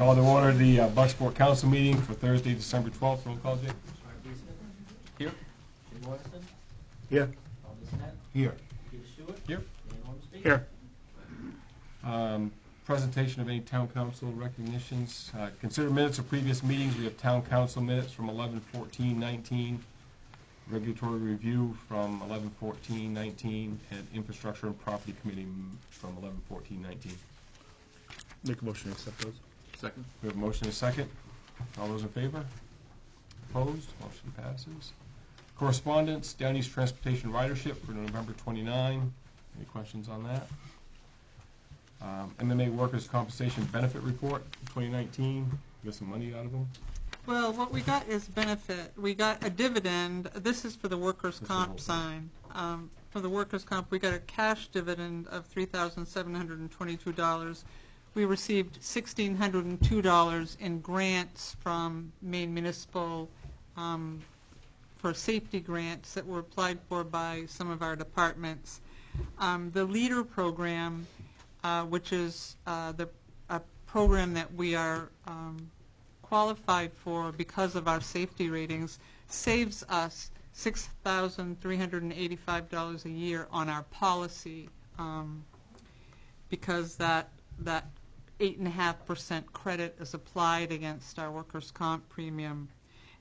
Call to order the Bucksport Council meeting for Thursday, December 12th. Roll call, Jake. Here. Jim Morrison. Here. Paul Bissonnette. Here. Peter Stewart. Here. Dan Ormsby. Here. Presentation of any town council recognitions. Consider minutes of previous meetings. We have town council minutes from 11/14/19, regulatory review from 11/14/19, and infrastructure and property committee from 11/14/19. Make a motion to accept those. Second. We have a motion and a second. All those in favor? Opposed? Motion passes. Correspondence, Down East Transportation Ridership for November 29. Any questions on that? MMA Workers' Compensation Benefit Report 2019. Get some money out of them. Well, what we got is benefit. We got a dividend. This is for the workers' This is comp the whole sign. For the workers' comp, we got a cash dividend of $3,722. We received $1,602 in grants from Maine Municipal for safety grants that were applied for by some of our departments. The LEADER program, which is a program that we are qualified for because of our safety ratings, saves us $6,385 a year on our policy because that 8.5% credit is applied against our workers' comp premium.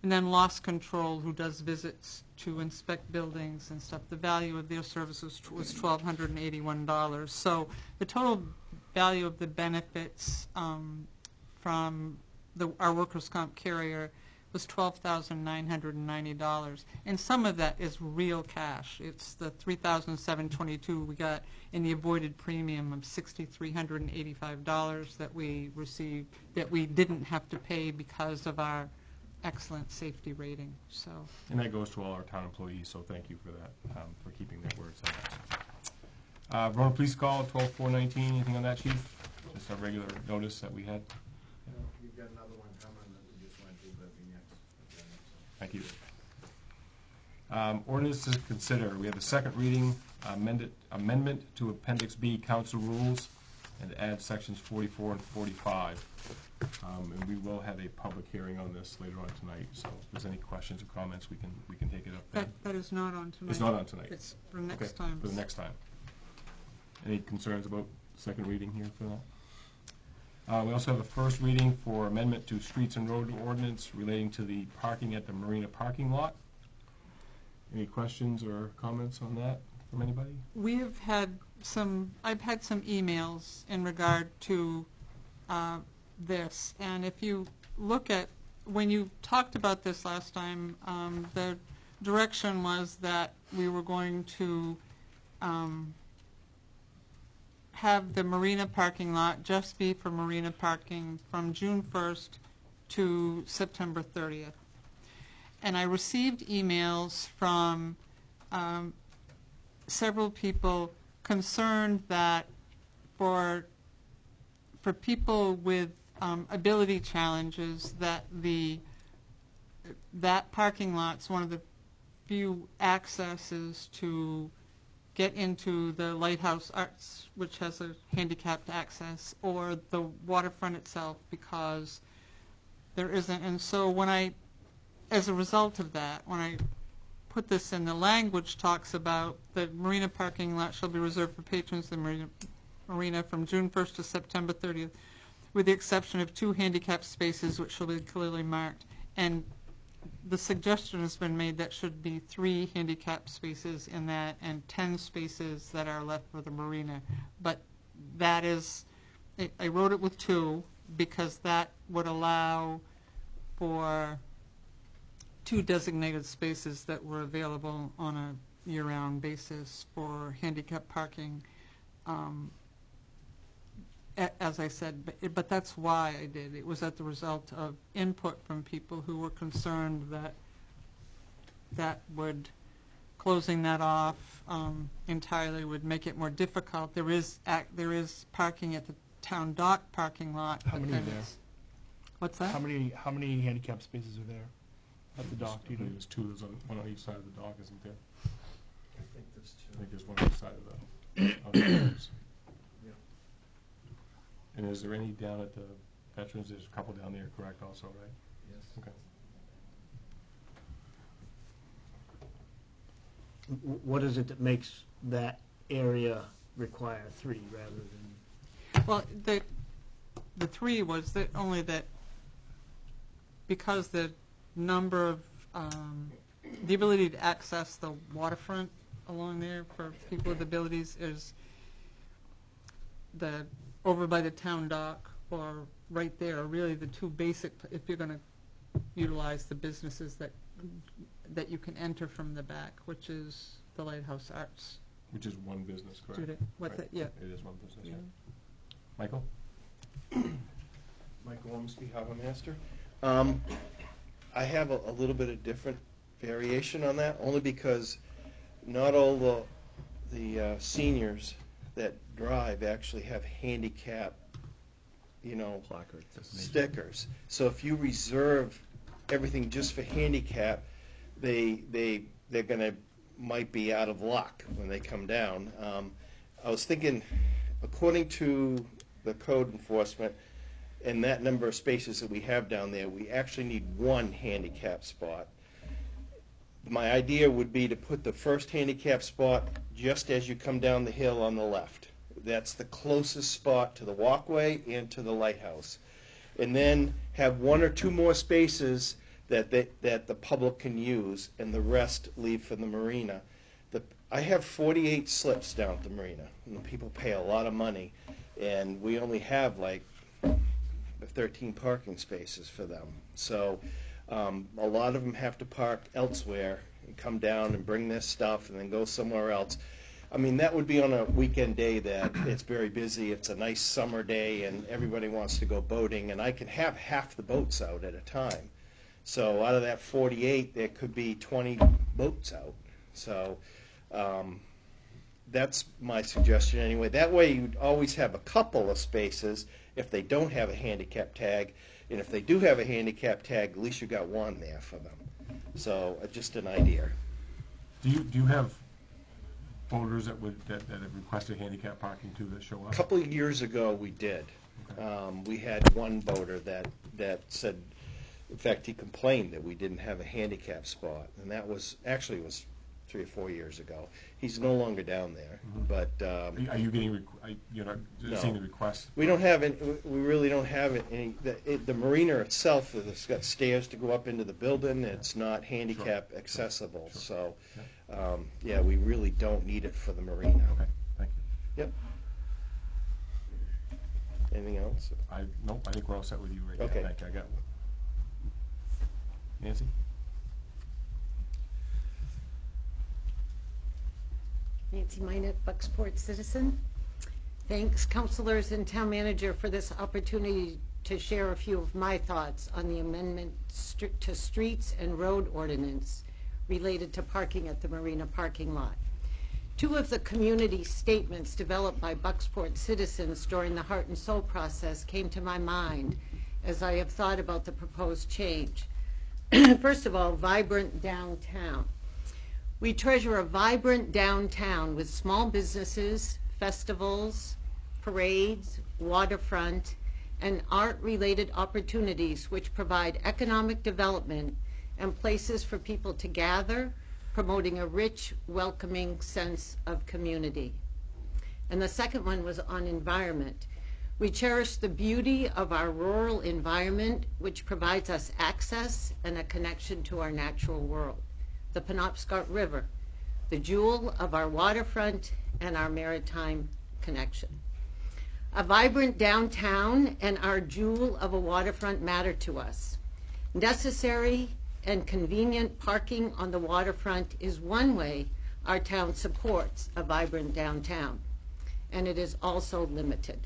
And then Loss Control, who does visits to inspect buildings and stuff, the value of their services was $1,281. So the total value of the benefits from our workers' comp carrier was $12,990, and some of that is real cash. It's the $3,722 we got in the avoided premium of $6,385 that we received that we didn't have to pay because of our excellent safety rating. So. And that goes to all our town employees, so thank you for that, for keeping their words on that. Verona Police Call 12/4/19. Anything on that, Chief? Just a regular notice that we had. We've got another one coming that we just went through, but it'll be next. Thank you. Ordinance to consider. We have the second reading, amendment to Appendix B Council Rules, and add sections 44 and 45. And we will have a public hearing on this later on tonight. So if there's any questions or comments, we can take it up then. That is not on tonight. It's not on tonight. It's for next Okay, time. for the next time. Any concerns about second reading here for that? We also have a first reading for amendment to Streets and Road Ordinance relating to the parking at the Marina parking lot. Any questions or comments on that from anybody? I've had some emails in regard to this, and if you look at, when you talked about this last time, the direction was that we were going to have the Marina parking lot just be for Marina parking from June 1st to September 30th. And I received emails from several people concerned that for people with ability challenges, that parking lot's one of the few accesses to get into the Lighthouse Arts, which has a handicapped access, or the waterfront itself, because there isn't. And so as a result of that, when I put this in, the language talks about the Marina parking lot shall be reserved for patrons of the Marina from June 1st to September 30th, with the exception of 2 handicapped spaces which shall be clearly marked. And the suggestion has been made that should be 3 handicapped spaces in that and 10 spaces that are left for the Marina. But that is, I wrote it with 2 because that would allow for 2 designated spaces that were available on a year-round basis for handicap parking. As I said, but that's why I did. It was at the result of input from people who were concerned that closing that off entirely would make it more difficult. There is parking at the town dock parking lot. How many are there? What's that? How many handicap spaces are there at the dock? Do you know? There's 2. There's one on each side of the dock, isn't there? I think there's 2. I think there's one on each side of the doors. Yeah. And is there any down at the veterans, there's a couple down there, correct, also, right? Yes. Okay. What is it that makes that area require 3 rather than? Well, the 3 was that only that because the number of, the ability to access the waterfront along there for people with abilities is the, over by the town dock or right there are really the 2 basic, if you're going to utilize the businesses that you can enter from the back, which is the Lighthouse Arts Which is one business, correct? Student. What's Right. it? Yeah. It is one business, yeah. Yeah. Michael? Michael Ormsby, Harbor Master. I have a little bit of different variation on that, only because not all the seniors that drive actually have handicap, Placard. stickers. So if you reserve everything just for handicap, they're gonna might be out of luck when they come down. I was thinking, according to the code enforcement, and that number of spaces that we have down there, we actually need 1 handicap spot. My idea would be to put the first handicap spot just as you come down the hill on the left. That's the closest spot to the walkway and to the lighthouse. And then have 1 or 2 more spaces that the public can use, and the rest leave for the marina. I have 48 slips down at the marina, and the people pay a lot of money, and we only have like 13 parking spaces for them. So a lot of them have to park elsewhere and come down and bring their stuff and then go somewhere else. I mean, that would be on a weekend day that it's very busy, it's a nice summer day, and everybody wants to go boating, and I can have half the boats out at a time. So out of that 48, there could be 20 boats out. So that's my suggestion anyway. That way you'd always have a couple of spaces if they don't have a handicap tag, and if they do have a handicap tag, at least you got 1 there for them. So just an idea. Do you have boaters that have requested handicap parking too that show A up? couple of years ago, we did. Okay. We had one boater that said, in fact, he complained that we didn't have a handicap spot, and that was 3 or 4 years ago. He's no longer down there, but Are you getting, you're not seeing the No. requests? we don't have any. We really don't have any. The marina itself has got stairs to go up into the building. It's not handicap accessible, Sure. so yeah, we really don't need it for the marina. Okay, thank you. Yep. Anything else? Nope, I think we're all set with you right now. Okay. Thank you, I got one. Nancy? Nancy Minot, Bucksport Citizen. Thanks, councilors and town manager, for this opportunity to share a few of my thoughts on the amendment to streets and road ordinance related to parking at the marina parking lot. 2 of the community statements developed by Bucksport citizens during the Heart and Soul process came to my mind as I have thought about the proposed change. First of all, vibrant downtown. We treasure a vibrant downtown with small businesses, festivals, parades, waterfront, and art-related opportunities which provide economic development and places for people to gather, promoting a rich, welcoming sense of community. And the second one was on environment. We cherish the beauty of our rural environment, which provides us access and a connection to our natural world. The Penobscot River, the jewel of our waterfront and our maritime connection. A vibrant downtown and our jewel of a waterfront matter to us. Necessary and convenient parking on the waterfront is one way our town supports a vibrant downtown, and it is also limited.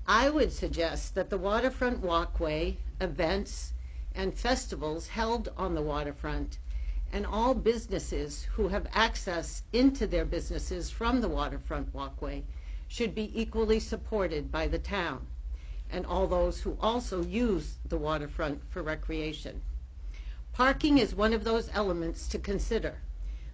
I would suggest that the waterfront walkway, events, and festivals held on the waterfront, and all businesses who have access into their businesses from the waterfront walkway should be equally supported by the town, and all those who also use the waterfront for recreation. Parking is one of those elements to consider.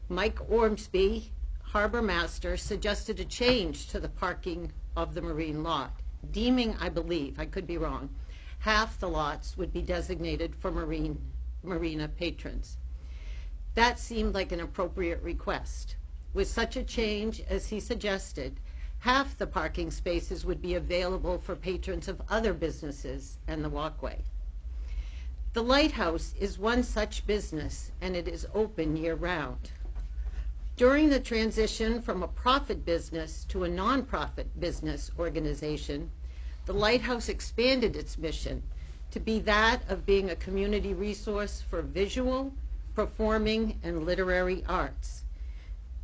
Mike Ormsby, Harbor Master, suggested a change to the parking of the marine lot. deeming, I believe, I could be wrong, half the lots would be designated for marina patrons. That seemed like an appropriate request. With such a change as he suggested, half the parking spaces would be available for patrons of other businesses and the walkway. The Lighthouse is one such business, and it is open year-round. During the transition from a profit business to a nonprofit business organization, the Lighthouse expanded its mission to be that of being a community resource for visual, performing, and literary arts,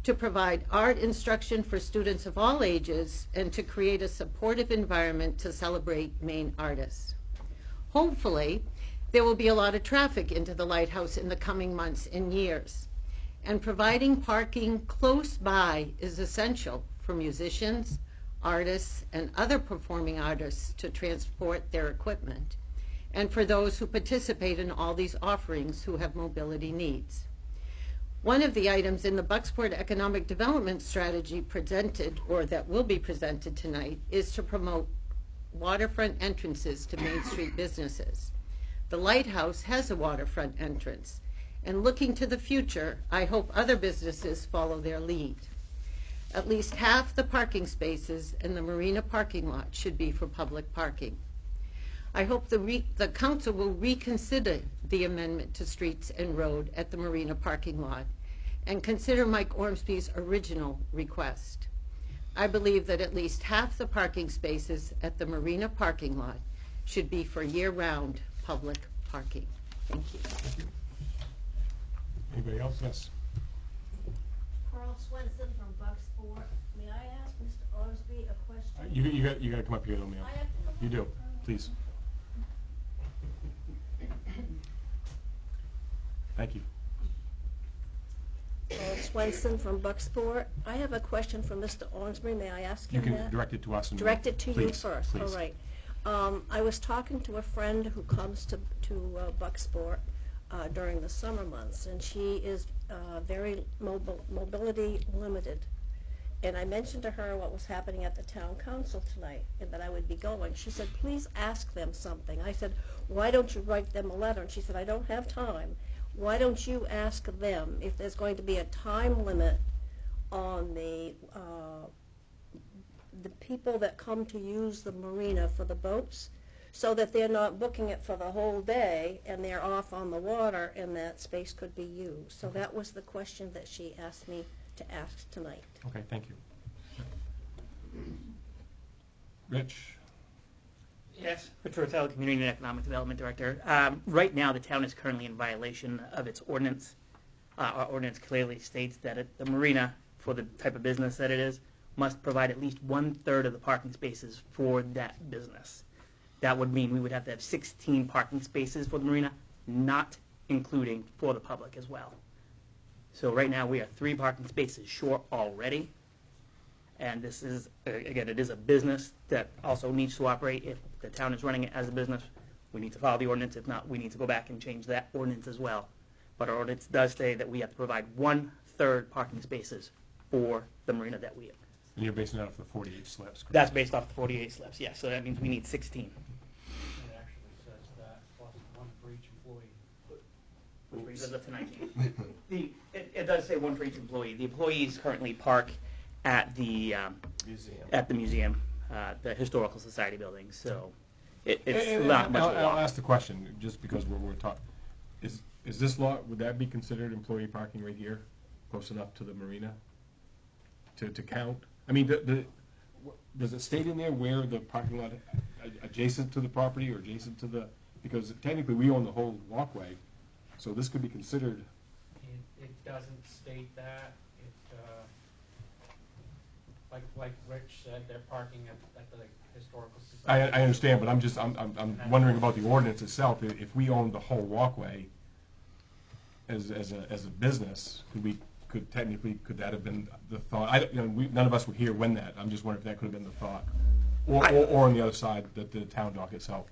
to provide art instruction for students of all ages, and to create a supportive environment to celebrate Maine artists. Hopefully, there will be a lot of traffic into the Lighthouse in the coming months and years, and providing parking close by is essential for musicians, artists, and other performing artists to transport their equipment, and for those who participate in all these offerings who have mobility needs. One of the items in the Bucksport Economic Development Strategy presented, or that will be presented tonight, is to promote waterfront entrances to Main Street businesses. The Lighthouse has a waterfront entrance, and looking to the future, I hope other businesses follow their lead. At least half the parking spaces in the marina parking lot should be for public parking. I hope the council will reconsider the amendment to streets and road at the marina parking lot and consider Mike Ormsby's original request. I believe that at least half the parking spaces at the marina parking lot should be for year-round public parking. Thank you. Anybody else? Yes. Carl Swenson from Bucksport. May I ask Mr. Osby a question? You got to come up here, though, ma'am. I have to come You up? do, please. Thank you. Carl Swenson from Bucksport. I have a question for Mr. Ormsby. May I ask You him can that? direct it to us. And Direct it to you please, first. please. All right. I was talking to a friend who comes to Bucksport during the summer months, and she is very mobility limited. And I mentioned to her what was happening at the town council tonight and that I would be going. She said, please ask them something. I said, why don't you write them a letter? And she said, I don't have time. Why don't you ask them if there's going to be a time limit on the people that come to use the marina for the boats, so that they're not booking it for the whole day and they're off on the water and that space could be used. So that was the question that she asked me to ask tonight. Okay, thank you. Rich? Yes, Rich Rotel, Community and Economic Development Director. Right now, the town is currently in violation of its ordinance. Our ordinance clearly states that the marina, for the type of business that it is, must provide at least 1/3 of the parking spaces for that business. That would mean we would have to have 16 parking spaces for the marina, not including for the public as well. So right now, we are 3 parking spaces short already. And this is, again, it is a business that also needs to operate. If the town is running it as a business, we need to follow the ordinance. If not, we need to go back and change that ordinance as well. But our ordinance does say that we have to provide 1/3 parking spaces for the marina that we have. And you're basing that off the 48 slips, correct? That's based off the 48 slips, yes. So that means we need 16. It actually says that, plus one for each employee. Which brings us up to 19. It does say 1 for each employee. The employees currently park at the museum, the Historical Society building. So it's not much of a I'll walk. ask the question, just because we're talking. Is this lot, would that be considered employee parking right here, close enough to the marina to count? I mean, does it state in there where the parking lot adjacent to the property or adjacent to the, because technically we own the whole walkway, so this could be considered. It doesn't state that. Like Rich said, they're parking at the Historical Society. I understand, but I'm wondering about the ordinance itself. If we owned the whole walkway as a business, could that have been the thought? None of us were here when that. I'm just wondering if that could have been the thought, or on the other side, the town dock itself.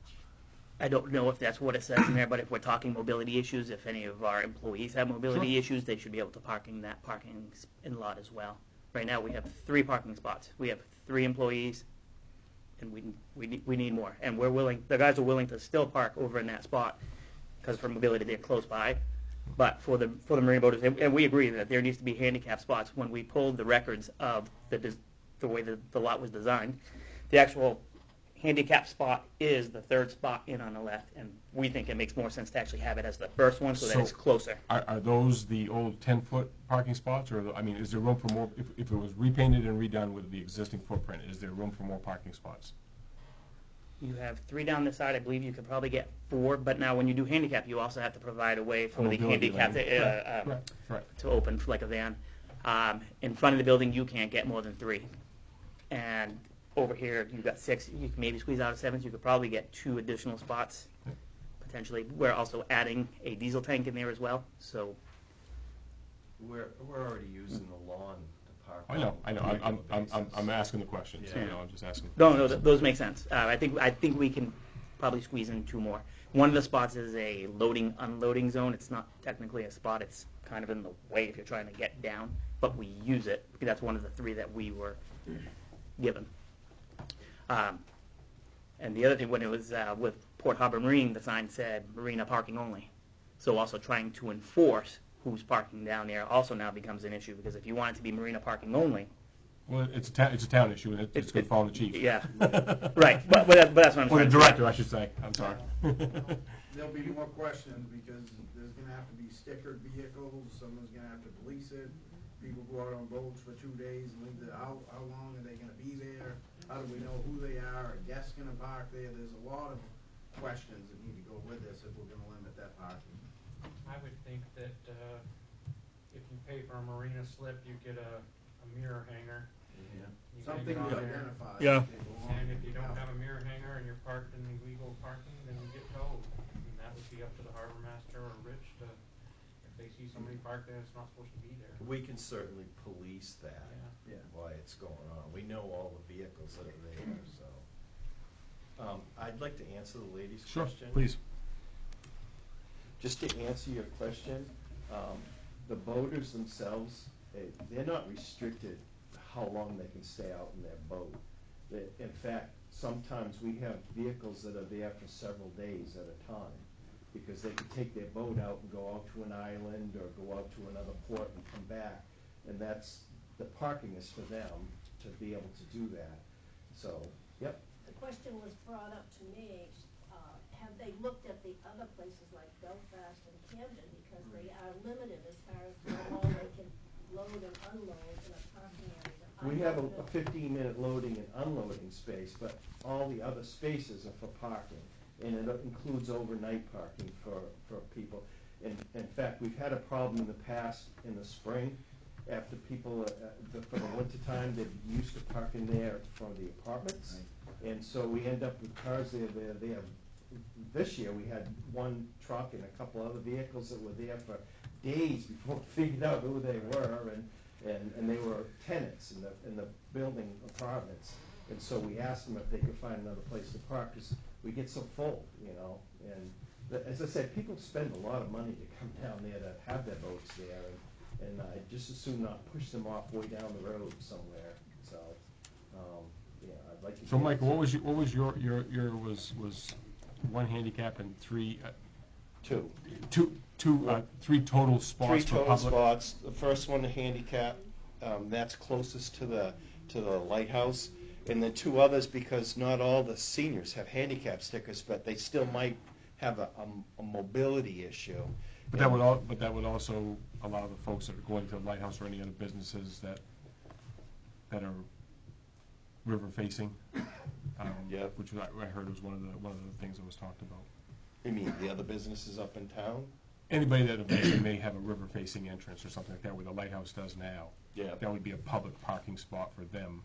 I don't know if that's what it says in there, but if we're talking mobility issues, if any of our employees have mobility issues, they should be able to park in that parking in lot as well. Right now, we have 3 parking spots. We have 3 employees, and we need more. And the guys are willing to still park over in that spot, because for mobility, they're close by. But for the marina boaters, and we agree that there needs to be handicap spots. When we pulled the records of the way the lot was designed, the actual handicap spot is the third spot in on the left, and we think it makes more sense to actually have it as the first one so that it's closer. Are those the old 10-foot parking spots, or, I mean, is there room for more, if it was repainted and redone with the existing footprint, is there room for more parking spots? You have 3 down this side. I believe you could probably get 4, but now when you do handicap, you also have to provide a way for the Mobility handicap lane. Right. to open like a van. In front of the building, you can't get more than 3. And over here, you've got 6. You can maybe squeeze out a 7th. You could probably get 2 additional spots, potentially. We're also adding a diesel tank in there as well. So We're already using the lawn to park. I know, on a regular basis. I'm asking the questions, Yeah. I'm just asking. no, those make sense. I think we can probably squeeze in 2 more. One of the spots is a loading unloading zone. It's not technically a spot. It's kind of in the way if you're trying to get down, but we use it because that's one of the 3 that we were given. And the other thing, when it was with Port Harbor Marine, the sign said marina parking only. So also trying to enforce who's parking down there also now becomes an issue, because if you want it to be marina parking only, Well, it's a town issue, and it's going to fall on the chief. yeah, right. But that's what I'm Or saying. the director, I should say, I'm sorry. There'll be more questions because there's gonna have to be stickered vehicles, someone's gonna have to police it. People go out on boats for 2 days and leave how long are they gonna be there? How do we know who they are? Are guests gonna park there? There's a lot of questions that need to go with this if we're gonna limit that parking. I would think that, if you pay for a marina slip, you get a mirror hanger. You Something hang it to on there. identify. Yeah. that they belong And if to you the don't house. have a mirror hanger and you're parked in illegal parking, then you get towed. And that would be up to the harbor master or Rich to, if they see somebody parked there that's not supposed to be there. We can certainly police that, Yeah. why it's going on. We know all the vehicles that are there, so. I'd like to answer the lady's Sure, question. please. Just to answer your question, the boaters themselves, they're not restricted how long they can stay out in their boat. In fact, sometimes we have vehicles that are there for several days at a time, because they could take their boat out and go out to an island or go out to another port and come back. And the parking is for them to be able to do that. So, yep. The question was brought up to me, have they looked at the other places like Belfast and Camden, because they are limited as far as how long they can load and unload in a parking area. We have a 15-minute loading and unloading space, but all the other spaces are for parking. And it includes overnight parking for people. In fact, we've had a problem in the past, in the spring, after people, for the wintertime, they're used to parking there from the apartments. And so we end up with cars there. This year, we had 1 truck and a couple other vehicles that were there for days before we figured out who they were, and they were tenants in the building apartments. And so we asked them if they could find another place to park, because we get so full, and as I said, people spend a lot of money to come down there to have their boats there, and I'd just as soon not push them off way down the road somewhere, so, I'd like to. So, Michael, what was your was 1 handicap and 3, Two. 3 total spots 3 for total public? spots. The first one, the handicap, that's closest to the lighthouse. And then 2 others, because not all the seniors have handicap stickers, but they still might have a mobility issue. But that would also allow the folks that are going to the lighthouse or any other businesses that are river facing. Yep. Which I heard was one of the things that was talked about. You mean the other businesses up in town? Anybody that eventually may have a river facing entrance or something like that, where the lighthouse does now. Yeah. That would be a public parking spot for them.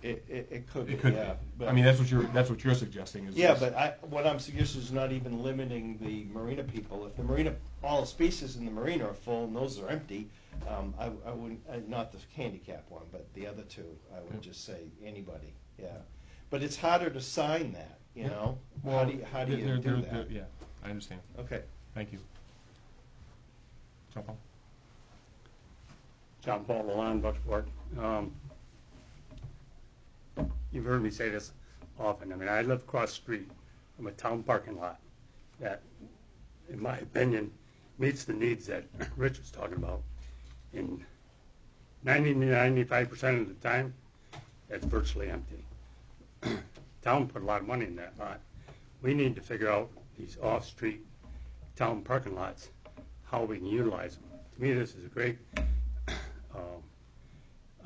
It could be, It could yeah. be. But- I mean, that's what you're suggesting is. Yeah, but what I'm suggesting is not even limiting the marina people. If the marina, all the spaces in the marina are full and those are empty, I wouldn't, not the handicap one, but the other 2, I would just say anybody, yeah. But it's harder to sign that, you know? How do you do that? Yeah, I understand. Okay. Thank you. John Paul? John Paul, Milan, Bucksport. You've heard me say this often. I mean, I live across the street from a town parking lot that, in my opinion, meets the needs that Rich was talking about. In 90 to 95% of the time, it's virtually empty. Town put a lot of money in that lot. We need to figure out these off-street town parking lots, how we can utilize them. To me, this is a great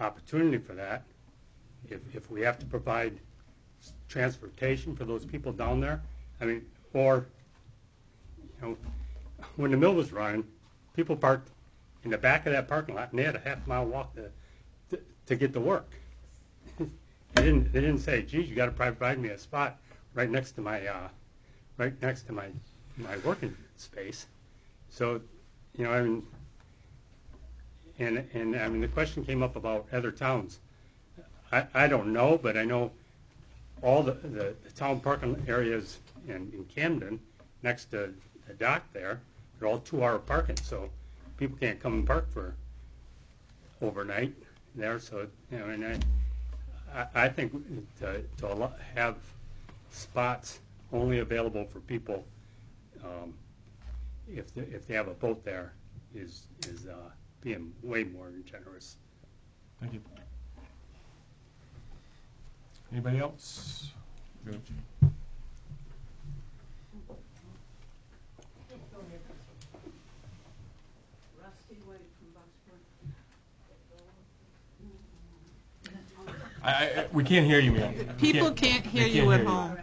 opportunity for that. If we have to provide transportation for those people down there, I mean, or, you know, when the mill was running, people parked in the back of that parking lot, and they had a half-mile walk to get to work. They didn't say, geez, you got to provide me a spot right next to my my working space. So, you know, I mean, and I mean, the question came up about other towns. I don't know, but I know all the town parking areas in Camden, next to the dock there, they're all 2-hour parking, so people can't come and park for overnight there. So, you know, and I think to have spots only available for people if they have a boat there is being way more generous. Thank you. Anybody else? Good. We can't hear you, ma'am. People can't hear you at home.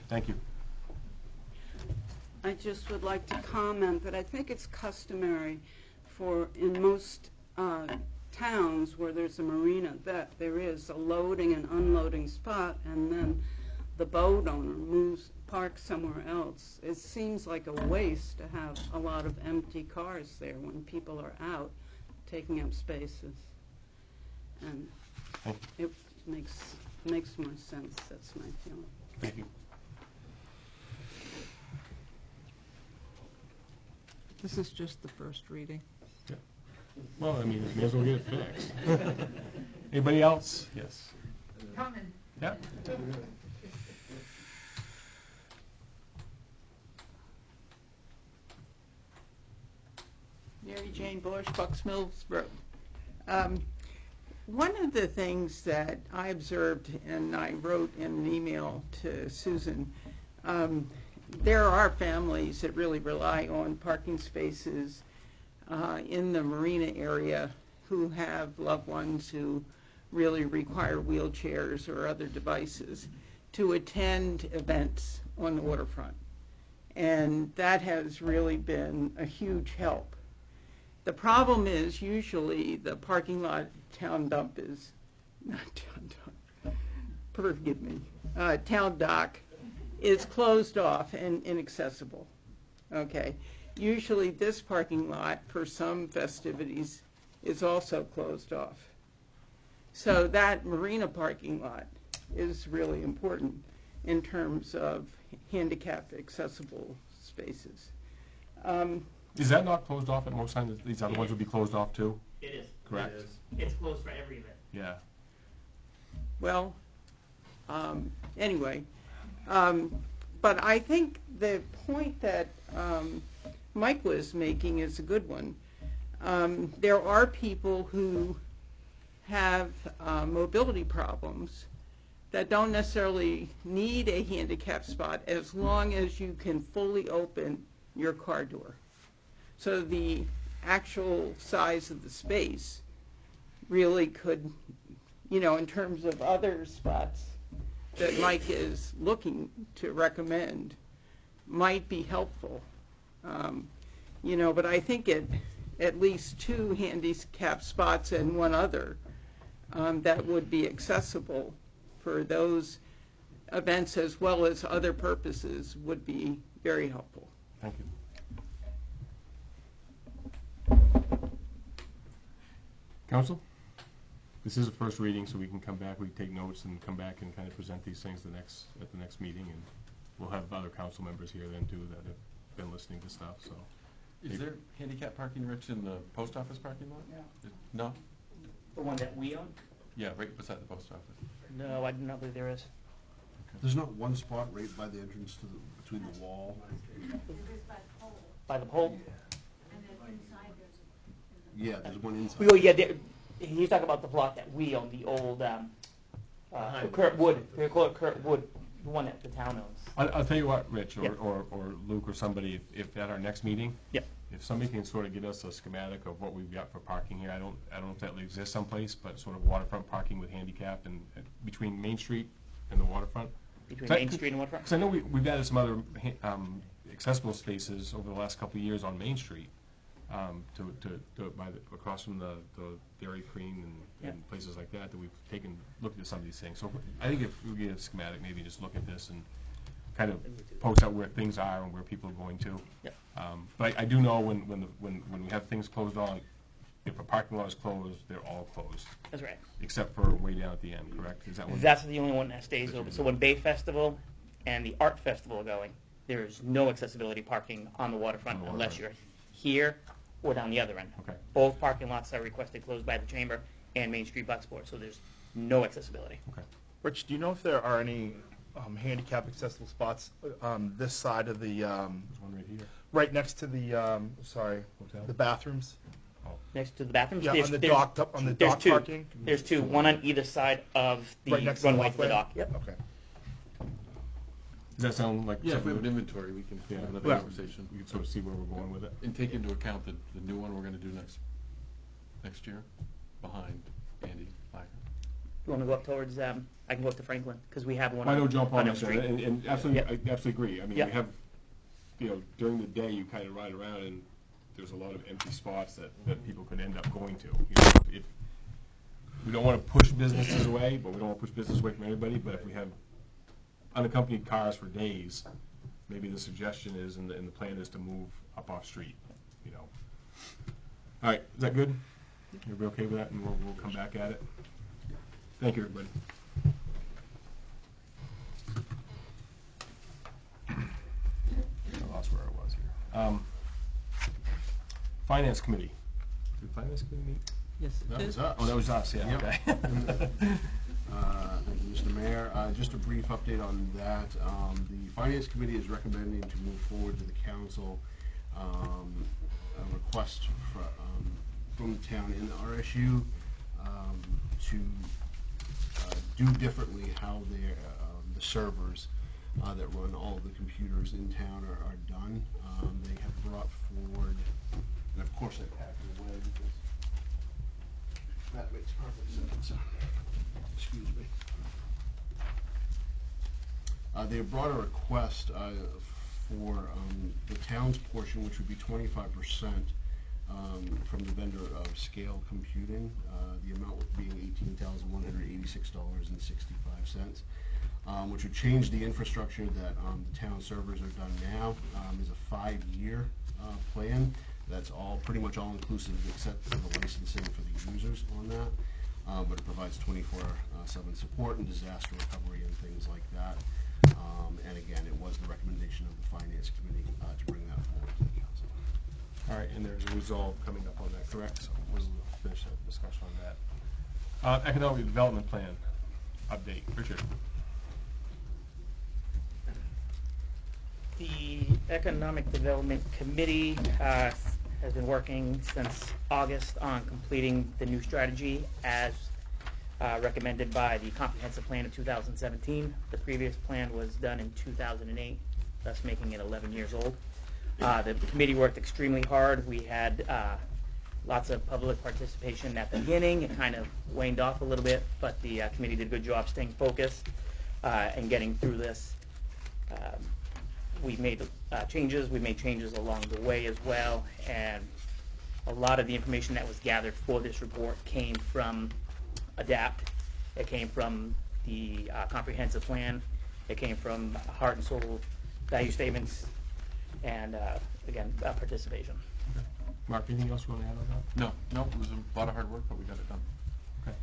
Thank you. I just would like to comment that I think it's customary for, in most towns where there's a marina, that there is a loading and unloading spot, and then the boat owner parks somewhere else. It seems like a waste to have a lot of empty cars there when people are out taking up spaces. And it makes more sense. That's my feeling. Thank you. This is just the first reading. Yeah. Well, I mean, may as well get it fixed. Anybody else? Yes. Coming. Yeah. Mary Jane Bush, Bucks Mills Road. One of the things that I observed, and I wrote in an email to Susan, there are families that really rely on parking spaces in the marina area who have loved ones who really require wheelchairs or other devices to attend events on the waterfront. And that has really been a huge help. The problem is usually the parking lot town dump is, not town dump, forgive me, town dock is closed off and inaccessible. Okay. Usually this parking lot for some festivities is also closed off. So that marina parking lot is really important in terms of handicap accessible spaces. Is that not closed off at most times? These other ones would be closed off too? It is. Correct. It is. It's closed for every event. Yeah. Well, anyway, but I think the point that Mike was making is a good one. There are people who have mobility problems that don't necessarily need a handicap spot as long as you can fully open your car door. So the actual size of the space really could, you know, in terms of other spots that Mike is looking to recommend, might be helpful. You know, but I think at least 2 handicap spots and one other that would be accessible for those events as well as other purposes would be very helpful. Thank you. Council? This is a first reading, so we can come back, we can take notes and come back and kind of present these things at the next meeting, and we'll have other council members here then too that have been listening to stuff, so. Is there handicap parking, Rich, in the post office parking lot? Yeah. No? The one that we own? Yeah, right beside the post office. No, I do not believe there is. There's not one spot right by the entrance to between the wall. By the pole? Yeah, there's one inside. Oh, yeah, he's talking about the plot that we own, the old, Kurt Wood, they call it Kurt Wood, the one that the town owns. I'll tell you what, Rich, Yep. or Luke or somebody, if at our next meeting, Yep. if somebody can sort of get us a schematic of what we've got for parking here, I don't know if that exists someplace, but sort of waterfront parking with handicap and between Main Street and the waterfront. Between Main Street and waterfront? Because I know we've added some other accessible spaces over the last couple of years on Main Street, across from the Dairy Queen and places like that we've looked at some of these things. So I think if we get a schematic, maybe just look at this and kind of post out where things are and where people are going to. Yep. But I do know when we have things closed on, if a parking lot is closed, they're all closed. That's right. Except for way down at the end, correct? Is that what? That's the only one that stays open. So when Bay Festival and the Art Festival are going, there's no accessibility parking on the waterfront unless you're here or down the other end. Okay. Both parking lots are requested closed by the Chamber and Main Street Bucksport, so there's no accessibility. Okay. Rich, do you know if there are any handicap accessible spots this side of the, There's one right here. right next to the, Hotel? the bathrooms? Next to the bathrooms? Yeah, There's- on the there's- dock, on the there's dock two. parking? There's two, one on either side of the Right next to the runway to the walkway? dock. Yep. Okay. Does that sound like Yeah, if we something? have an inventory, we can have another Well, conversation. we can sort of see where we're going with it. And take into account the new one we're gonna do next year, behind Andy Blacker. You want to go up towards, I can go up to Franklin, because we have one I know on John Paul on mentioned Elm that, Street. and absolutely, Yep. I absolutely agree. I mean, Yep. we have, during the day, you kind of ride around, and there's a lot of empty spots that people could end up going to. If we don't want to push businesses away, but we don't want to push business away from everybody, but if we have unaccompanied cars for days, maybe the suggestion is, and the plan is to move up off street, All right, is that good? Everybody okay with that, and we'll come back at it? Thank you, everybody. I lost where I was here. Finance Committee. Did Finance Committee meet? Yes. That was us. Oh, that was us, yeah, Yep. okay. Thank you, Mr. Mayor. Just a brief update on that. The Finance Committee is recommending to move forward to the council a request from the town in RSU to do differently how the servers that run all of the computers in town are done. They have brought forward, and of course I packed it away because that makes perfect sense. Excuse me. They have brought a request for the town's portion, which would be 25% from the vendor of Scale Computing. The amount being $18,186.65, which would change the infrastructure that the town servers are done now. Is a 5-year plan. That's pretty much all inclusive except for the licensing for the users on that. But it provides 24/7 support and disaster recovery and things like that. And again, it was the recommendation of the Finance Committee to bring that forward to the council. All right, and there's a resolve coming up on that, correct? So we'll finish that discussion on that. Economic Development Plan update. Richard? The Economic Development Committee has been working since August on completing the new strategy as recommended by the Comprehensive Plan of 2017. The previous plan was done in 2008, thus making it 11 years old. The committee worked extremely hard. We had lots of public participation at the beginning. It kind of waned off a little bit, but the committee did a good job staying focused and getting through this. We made changes. We made changes along the way as well, and a lot of the information that was gathered for this report came from ADAPT. It came from the comprehensive plan. It came from heart and soul value statements, and again, participation. Mark, anything else you want to add on that? No, it was a lot of hard work, but we got it done. Okay.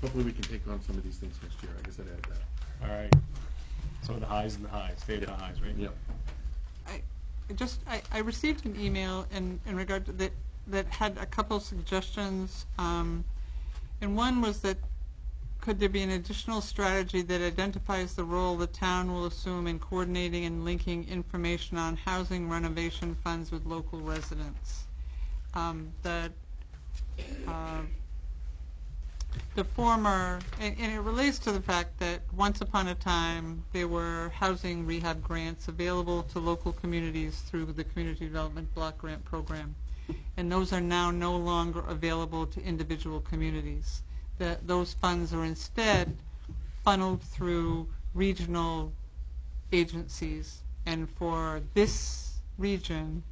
Hopefully we can take on some of these things next year. I guess I'd add that. All right. Some of the highs and the highs. Stay at the highs, right? Yep. I received an email in regard to that had a couple suggestions. And one was that, could there be an additional strategy that identifies the role the town will assume in coordinating and linking information on housing renovation funds with local residents? The former, and it relates to the fact that once upon a time there were housing rehab grants available to local communities through the Community Development Block Grant Program, and those are now no longer available to individual communities. Those funds are instead funneled through regional agencies, and for this region,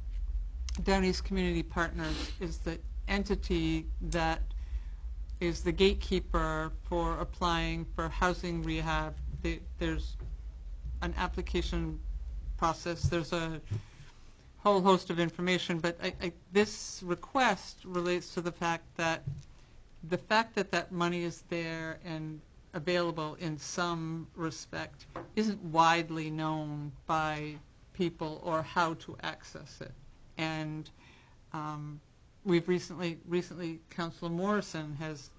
Down East Community Partners is the entity that is the gatekeeper for applying for housing rehab. There's an application process, there's a whole host of information, but this request relates to the fact that that money is there and available in some respect isn't widely known by people or how to access it. And we've recently Councilor Morrison has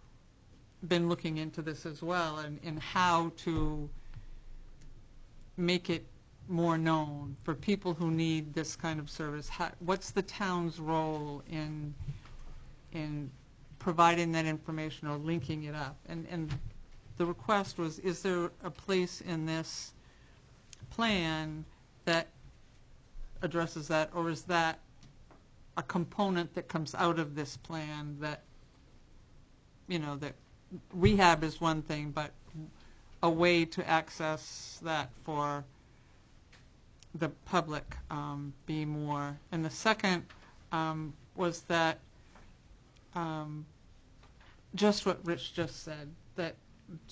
been looking into this as well, and how to make it more known for people who need this kind of service. What's the town's role in providing that information or linking it up? And the request was, is there a place in this plan that addresses that, or is that a component that comes out of this plan that, that rehab is one thing, but a way to access that for the public be more. And the second was that just what Rich just said, that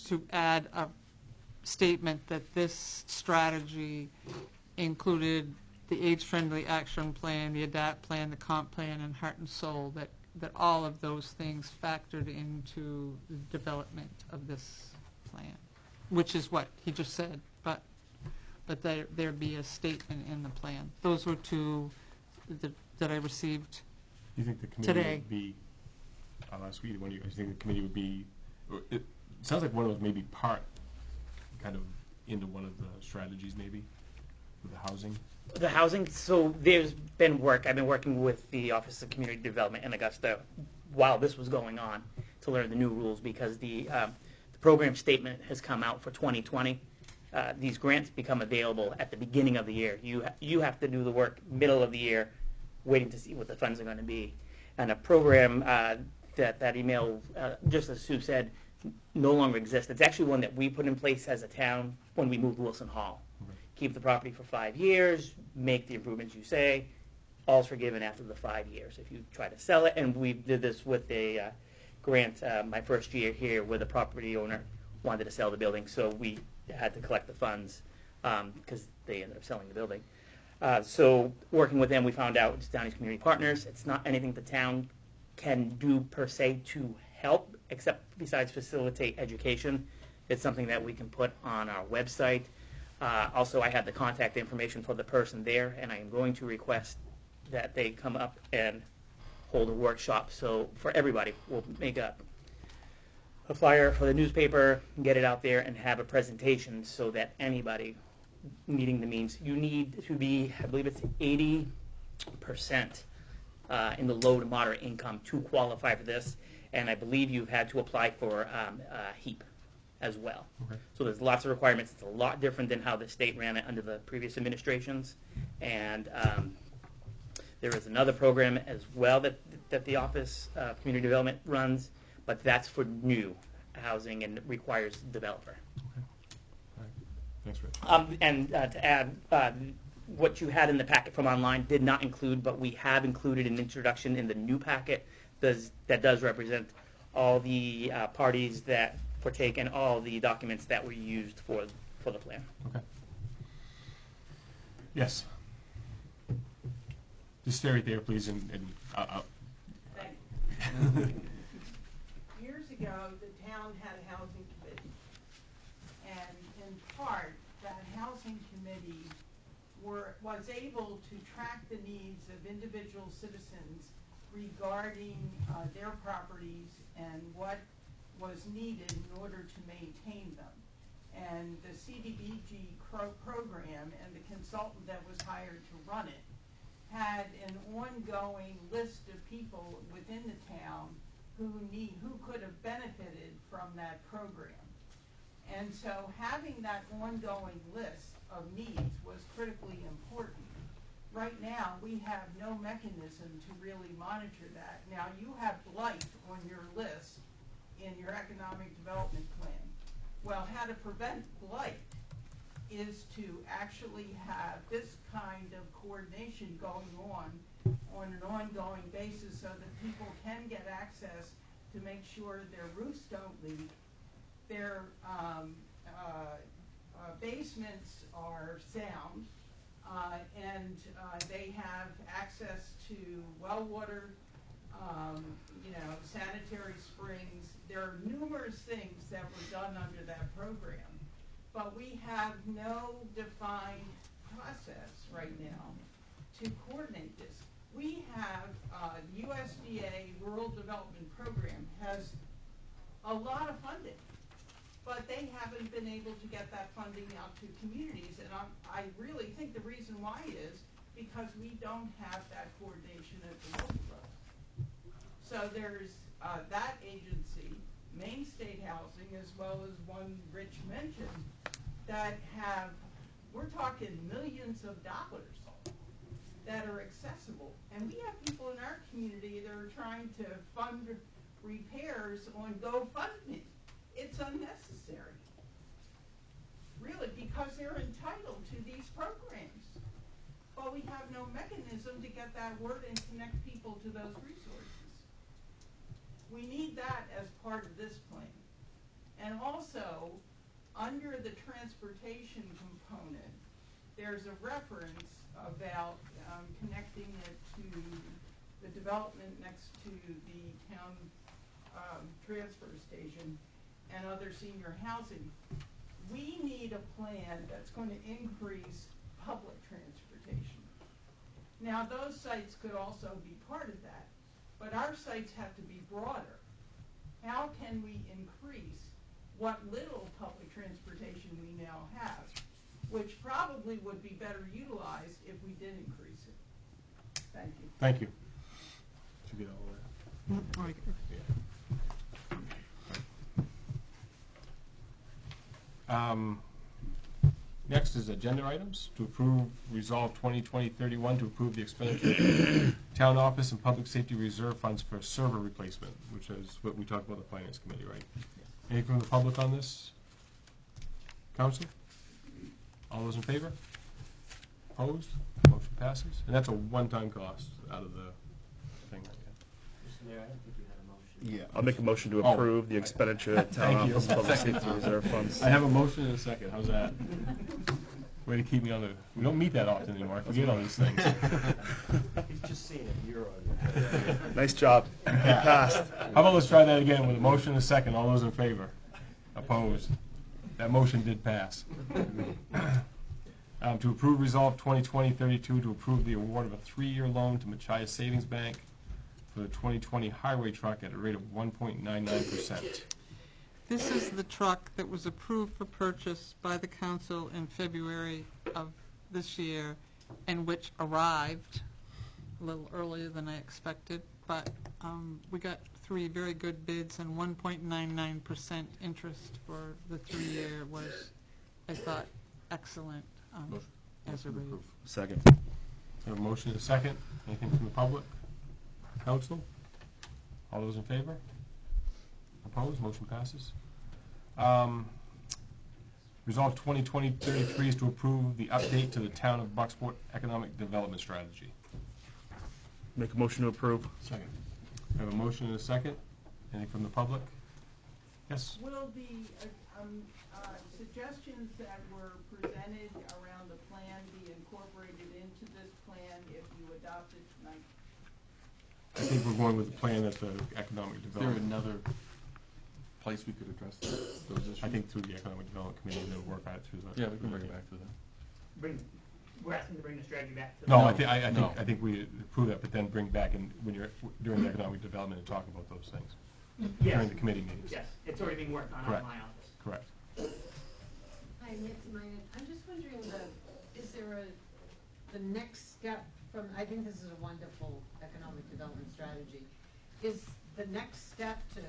to add a statement that this strategy included the age-friendly action plan, the ADAPT plan, the comp plan, and heart and soul, that all of those things factored into the development of this plan, which is what he just said, but there be a statement in the plan. Those were two that I received You think the committee today. would be, I'll ask you, one of you guys, think the committee would be, it sounds like one of those maybe part, kind of into one of the strategies maybe, with the housing? The housing, so there's been work, I've been working with the Office of Community Development in Augusta while this was going on to learn the new rules, because the program statement has come out for 2020. These grants become available at the beginning of the year. You have to do the work middle of the year, waiting to see what the funds are going to be. And a program that email, just as Sue said, no longer exists. It's actually one that we put in place as a town when we moved Wilson Hall. Keep the property for 5 years, make the improvements you say, all's forgiven after the 5 years if you try to sell it. And we did this with a grant my first year here, where the property owner wanted to sell the building, so we had to collect the funds because they ended up selling the building. So working with them, we found out it's Down East Community Partners. It's not anything the town can do per se to help, except besides facilitate education. It's something that we can put on our website. Also, I had the contact information for the person there, and I am going to request that they come up and hold a workshop. So for everybody, we'll make a flyer for the newspaper, get it out there, and have a presentation so that anybody meeting the means, you need to be, I believe it's 80% in the low to moderate income to qualify for this, and I believe you've had to apply for HEAP as well. Okay. So there's lots of requirements. It's a lot different than how the state ran it under the previous administrations, and there is another program as well that the Office of Community Development runs, but that's for new housing and requires developer. Okay. All right. Thanks, Rich. And to add, what you had in the packet from online did not include, but we have included an introduction in the new packet that does represent all the parties that partake and all the documents that were used for the plan. Okay. Yes. Just stay right there, please, and Years ago, the town had a housing committee, and in part, that housing committee was able to track the needs of individual citizens regarding their properties and what was needed in order to maintain them. And the CDBG program and the consultant that was hired to run it had an ongoing list of people within the town who could have benefited from that program. And so having that ongoing list of needs was critically important. Right now, we have no mechanism to really monitor that. Now, you have blight on your list in your economic development plan. Well, how to prevent blight is to actually have this kind of coordination going on an ongoing basis so that people can get access to make sure their roofs don't leak, their basements are sound, and they have access to well water, sanitary springs. There are numerous things that were done under that program, but we have no defined process right now to coordinate this. We have the USDA Rural Development Program has a lot of funding, but they haven't been able to get that funding out to communities, and I really think the reason why is because we don't have that coordination at the local level. So there's that agency, Maine State Housing, as well as one Rich mentioned, that have, we're talking millions of dollars that are accessible. And we have people in our community that are trying to fund repairs on GoFundMe. It's unnecessary, really, because they're entitled to these programs. But we have no mechanism to get that word and connect people to those resources. We need that as part of this plan. And also, under the transportation component, there's a reference about connecting it to the development next to the town transfer station and other senior housing. We need a plan that's going to increase public transportation. Now, those sites could also be part of that, but our sites have to be broader. How can we increase what little public transportation we now have, which probably would be better utilized if we did increase it? Thank you. Thank you. Did you get all of that? Next is agenda items. To approve Resolve 2020-31 to approve the expenditure of town office and public safety reserve funds for server replacement, which is what we talked about in the finance committee, right? Any from the public on this? Council? All those in favor? Opposed? Motion passes. And that's a one-time cost out of the thing. Mr. Mayor, I don't think you had a motion. Yeah, I'll make a motion to approve the expenditure of town Thank you. office public safety reserve funds. I have a motion and a second. How's that? Way to keep me on the. We don't meet that often anymore. I forget all these things. He's just seeing if you're on. Nice job. You passed. How about let's try that again with a motion and a second. All those in favor? Opposed? That motion did pass. To approve Resolve 2020-32 to approve the award of a 3-year loan to Machias Savings Bank for the 2020 highway truck at a rate of 1.99%. This is the truck that was approved for purchase by the council in February of this year, and which arrived a little earlier than I expected, but we got 3 very good bids, and 1.99% interest for the 3-year was, I thought, excellent as a rate. Second. We have a motion and a second. Anything from the public? Council? All those in favor? Opposed? Motion passes. Resolve 2020-33 is to approve the update to the Town of Bucksport Economic Development Strategy. Make a motion to approve. Second. We have a motion and a second. Anything from the public? Yes? Will the suggestions that were presented around the plan be incorporated into this plan if you adopt it tonight? I think we're going with the plan that the Economic Is there Development. another place we could address those issues? I think through the Economic Development Committee, they'll work out through the. Yeah, we can bring it back to them. We're asking to bring the strategy back to the. No, No. I think we approve that, but then bring back in, when you're, during the economic development and talk about those things. Yes. during the committee meetings. Yes, it's already being worked on Correct. in my office. Correct. Hi, Nancy Minot. I'm just wondering, is there the next step from, I think this is a wonderful economic development strategy. Is the next step to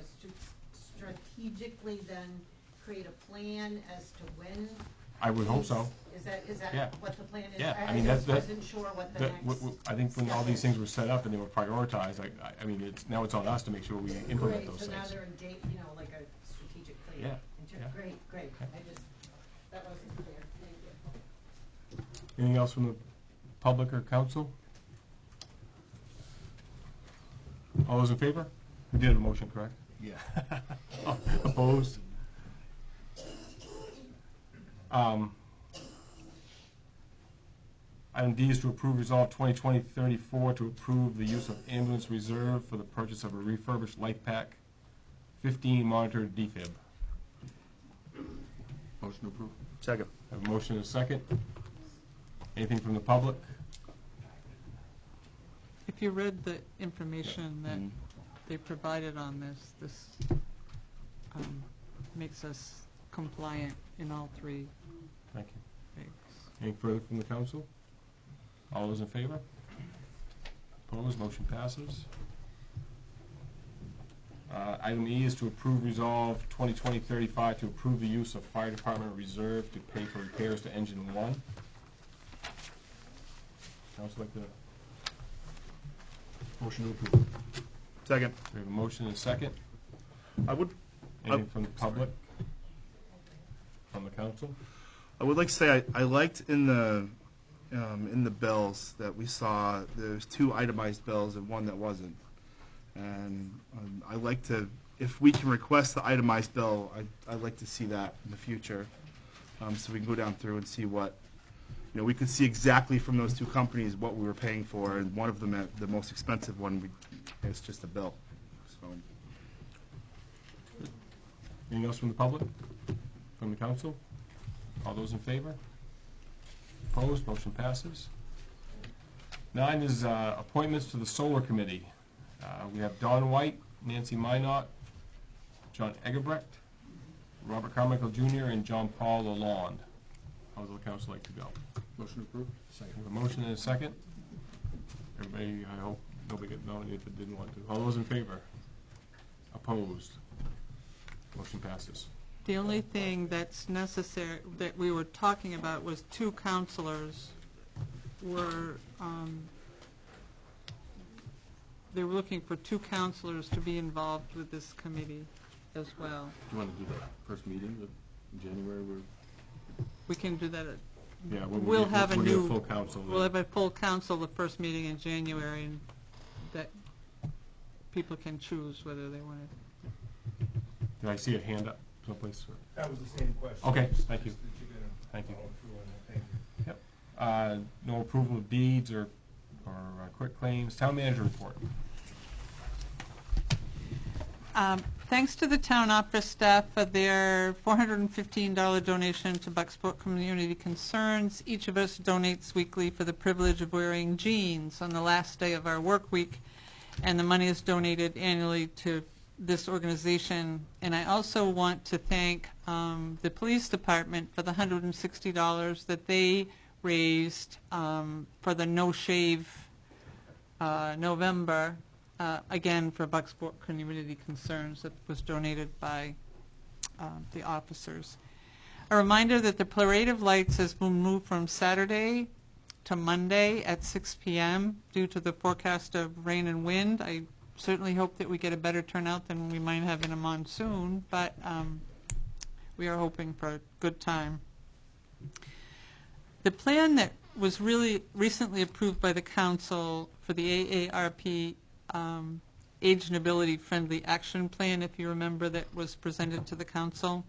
strategically then create a plan as to when? I would hope so. Is that Yeah. what the plan is? Yeah, I I mean, just that's- wasn't sure what the next. I think when all step these is. things were set up and they were prioritized, now it's on us to make sure we implement Great, those so now things. they're in date, like a strategic plan. Yeah, yeah. Great. That wasn't clear. Thank you. Anything else from the public or council? All those in favor? We did have a motion, correct? Yeah. Opposed? Item D is to approve Resolve 2020-34 to approve the use of ambulance reserve for the purchase of a refurbished Life Pack 15 monitor defib. Motion approved. Second. Have a motion and a second. Anything from the public? If you read the information that they provided on this makes us compliant in all three Thank you. things. Anything further from the council? All those in favor? Opposed? Motion passes. Item E is to approve Resolve 2020-35 to approve the use of Fire Department reserve to pay for repairs to Engine 1. Council like to... Motion to approve. Second. We have a motion and a second. Anything from the public? From the council? I would like to say I liked in the bills that we saw there's 2 itemized bills and 1 that wasn't, and I like to, if we can request the itemized bill, I'd like to see that in the future, so we can go down through and see what, we could see exactly from those 2 companies what we were paying for, and one of them, the most expensive one, it's just a bill. So. Anything else from the public? From the council? All those in favor? Opposed? Motion passes. 9 is appointments to the Solar Committee. We have Don White, Nancy Minot, John Egerbrecht, Robert Carmichael Jr., and John Paul Lalonde. How would the council like to go? Motion approved. Second. We have a motion and a second. Everybody, I hope nobody got nominated if it didn't want to. All those in favor? Opposed? Motion passes. The only thing that's necessary, that we were talking about, was 2 counselors were, they were looking for 2 counselors to be involved with this committee as well. Do you want to do that first meeting in January? We can do that at, Yeah, we'll have a we'll get new, full council. we'll have a full council the first meeting in January, and that people can choose whether they want to. Did I see a hand up someplace? That was the same question. Okay, thank you. Thank you. Yep. No approval of deeds or quick claims. Town manager report. Thanks to the town office staff for their $415 donation to Bucksport Community Concerns. Each of us donates weekly for the privilege of wearing jeans on the last day of our work week, and the money is donated annually to this organization. And I also want to thank the police department for the $160 that they raised for the No Shave November, again for Bucksport Community Concerns, that was donated by the officers. A reminder that the Parade of Lights has been moved from Saturday to Monday at 6 p.m. due to the forecast of rain and wind. I certainly hope that we get a better turnout than we might have in a monsoon, but we are hoping for a good time. The plan that was really recently approved by the council for the AARP Age and Ability Friendly Action Plan, if you remember, that was presented to the council.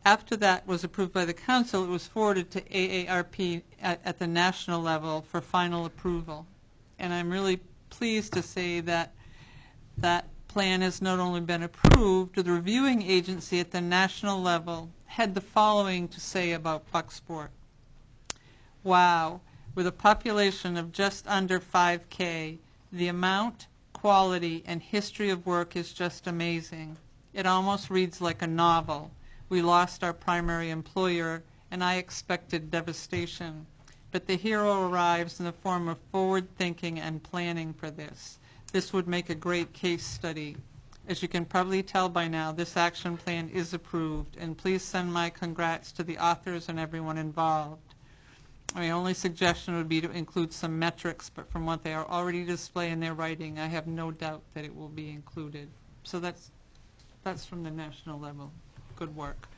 After that was approved by the council, it was forwarded to AARP at the national level for final approval. And I'm really pleased to say that that plan has not only been approved, the reviewing agency at the national level had the following to say about Bucksport. Wow, with a population of just under 5K, the amount, quality and history of work is just amazing. It almost reads like a novel. We lost our primary employer, and I expected devastation. But the hero arrives in the form of forward thinking and planning for this. This would make a great case study. As you can probably tell by now, this action plan is approved, and please send my congrats to the authors and everyone involved. My only suggestion would be to include some metrics, but from what they are already displaying in their writing, I have no doubt that it will be included. So that's from the national level. Good work.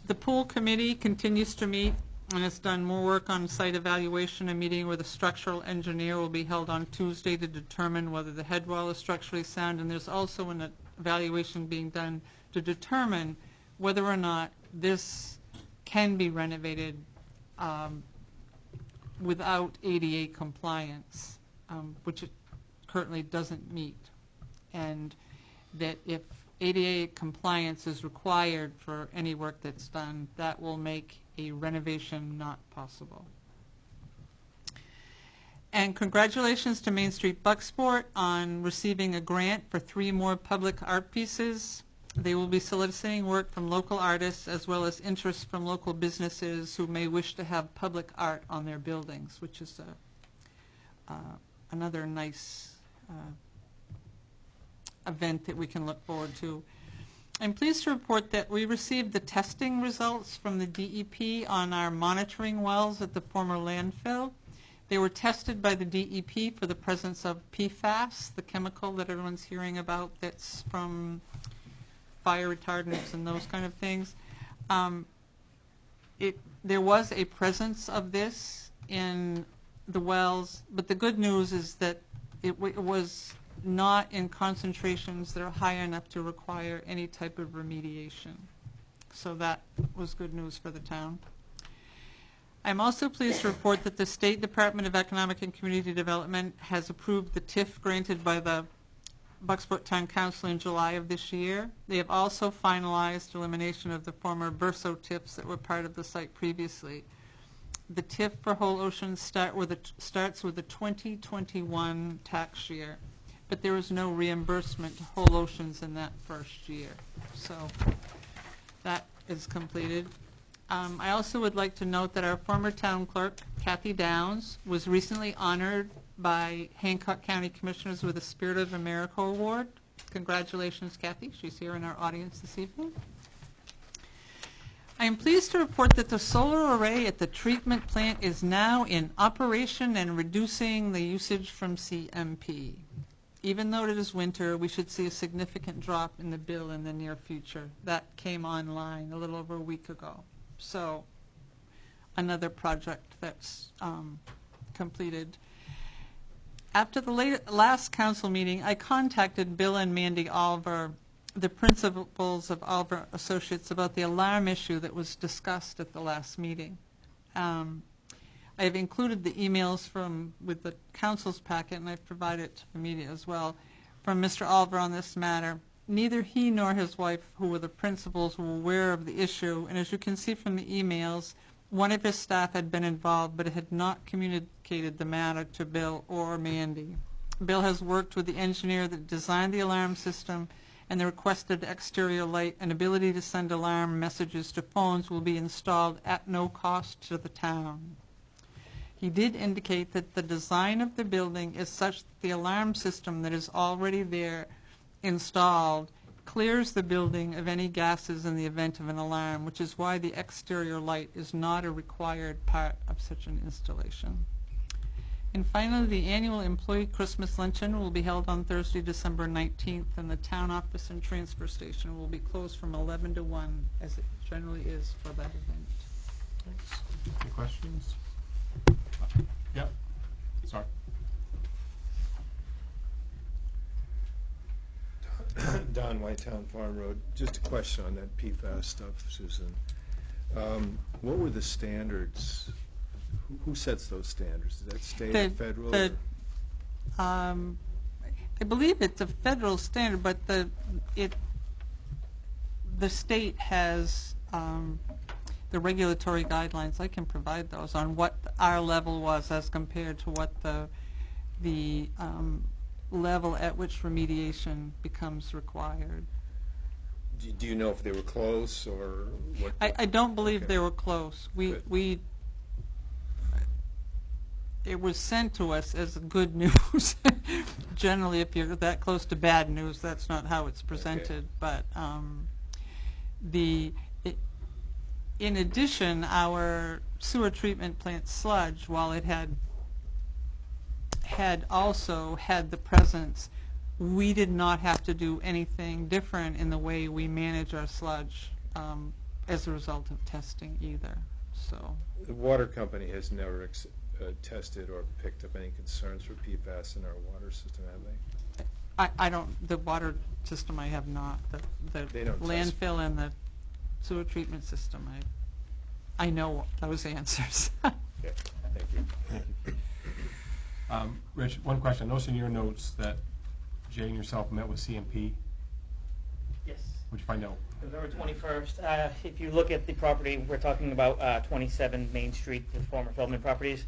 The pool committee continues to meet and has done more work on site evaluation. A meeting with a structural engineer will be held on Tuesday to determine whether the head wall is structurally sound, and there's also an evaluation being done to determine whether or not this can be renovated without ADA compliance, which it currently doesn't meet, and that if ADA compliance is required for any work that's done, that will make a renovation not possible. And congratulations to Main Street Bucksport on receiving a grant for 3 more public art pieces. They will be soliciting work from local artists as well as interest from local businesses who may wish to have public art on their buildings, which is another nice event that we can look forward to. I'm pleased to report that we received the testing results from the DEP on our monitoring wells at the former landfill. They were tested by the DEP for the presence of PFAS, the chemical that everyone's hearing about that's from fire retardants and those kind of things. There was a presence of this in the wells, but the good news is that it was not in concentrations that are high enough to require any type of remediation. So that was good news for the town. I'm also pleased to report that the State Department of Economic and Community Development has approved the TIF granted by the Bucksport Town Council in July of this year. They have also finalized elimination of the former Verso TIFs that were part of the site previously. The TIF for Whole Ocean starts with the 2021 tax year, but there is no reimbursement to Whole Oceans in that first year. So that is completed. I also would like to note that our former town clerk, Kathy Downs, was recently honored by Hancock County Commissioners with a Spirit of America Award. Congratulations, Kathy. She's here in our audience this evening. I am pleased to report that the solar array at the treatment plant is now in operation and reducing the usage from CMP. Even though it is winter, we should see a significant drop in the bill in the near future. That came online a little over a week ago. So another project that's completed. After the last council meeting, I contacted Bill and Mandy Oliver, the principals of Oliver Associates, about the alarm issue that was discussed at the last meeting. I have included the emails with the council's packet, and I've provided it to the media as well, from Mr. Oliver on this matter. Neither he nor his wife, who were the principals, were aware of the issue, and as you can see from the emails, one of his staff had been involved but had not communicated the matter to Bill or Mandy. Bill has worked with the engineer that designed the alarm system, and the requested exterior light and ability to send alarm messages to phones will be installed at no cost to the town. He did indicate that the design of the building is such that the alarm system that is already there installed clears the building of any gases in the event of an alarm, which is why the exterior light is not a required part of such an installation. And finally, the annual employee Christmas luncheon will be held on Thursday, December 19th, and the town office and transfer station will be closed from 11 to 1, as it generally is for that event. Thanks. Any questions? Yep. Sorry. Don White, Town Farm Road. Just a question on that PFAS stuff, Susan. What were the standards? Who sets those standards? Is that state or federal? I believe it's a federal standard, but the state has the regulatory guidelines. I can provide those on what our level was as compared to what the level at which remediation becomes required. Do you know if they were close or what? I don't believe Okay. they were close. It was sent to us as good news. Generally, if you're that close to bad news, that's not how it's presented. But in addition, our sewer treatment plant sludge, while it had also had the presence, we did not have to do anything different in the way we manage our sludge as a result of testing either. So The water company has never tested or picked up any concerns for PFAS in our water system, have they? I don't, the water system I have not. The They don't test. landfill and the sewer treatment system, I know those answers. Okay, thank you. Thank you. Rich, one question. I noticed in your notes that Jay and yourself met with CMP. Yes. What'd you find out? November 21st. If you look at the property, we're talking about 27 Main Street, the former Feldman properties.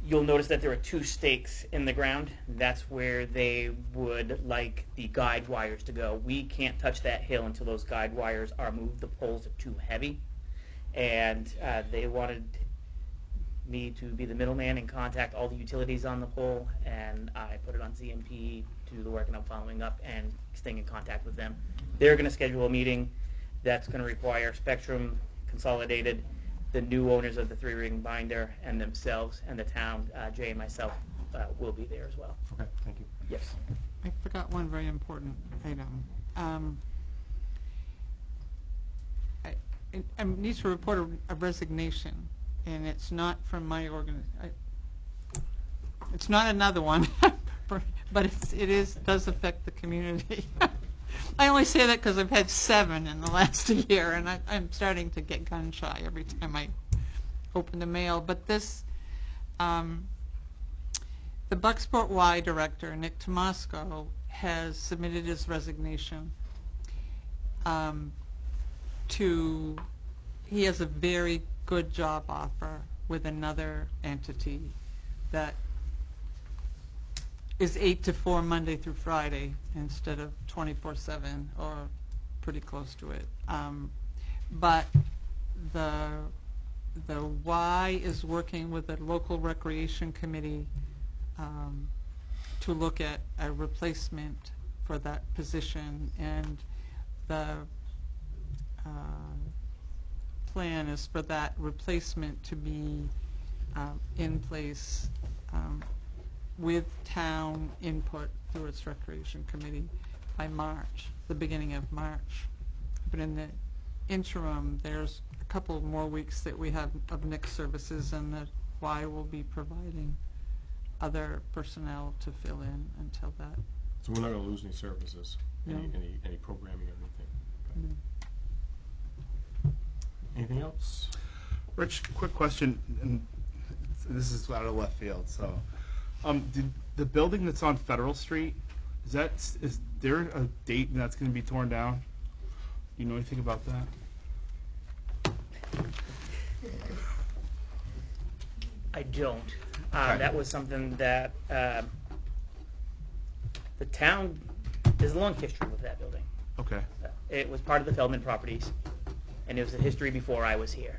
You'll notice that there are 2 stakes in the ground. That's where they would like the guide wires to go. We can't touch that hill until those guide wires are moved. The poles are too heavy. And they wanted me to be the middleman and contact all the utilities on the pole, and I put it on CMP to do the work, and I'm following up and staying in contact with them. They're going to schedule a meeting that's going to require Spectrum Consolidated, the new owners of the 3-ring binder, and themselves, and the town. Jay and myself will be there as well. Okay, thank you. Yes. I forgot one very important item. I need to report a resignation, and it's not from my organization. It's not another one, but it does affect the community. I only say that because I've had 7 in the last year, and I'm starting to get gun shy every time I open the mail. But this, the Bucksport Y director, Nick Tomasco, has submitted his resignation. He has a very good job offer with another entity that is 8 to 4 Monday through Friday instead of 24/7 or pretty close to it. But the Y is working with the local recreation committee to look at a replacement for that position, and the plan is for that replacement to be in place with town input through its recreation committee by March, the beginning of March. But in the interim, there's a couple more weeks that we have of Nick services, and that Y will be providing other personnel to fill in until that. So we're not going to lose any services, No. any programming or anything. No. Anything else? Rich, quick question, and this is out of left field. So, did the building that's on Federal Street, is there a date that's going to be torn down? Do you know anything about that? I don't. Okay. That was something that the town, there's a long history with that building. Okay. It was part of the Feldman properties, and it was a history before I was here.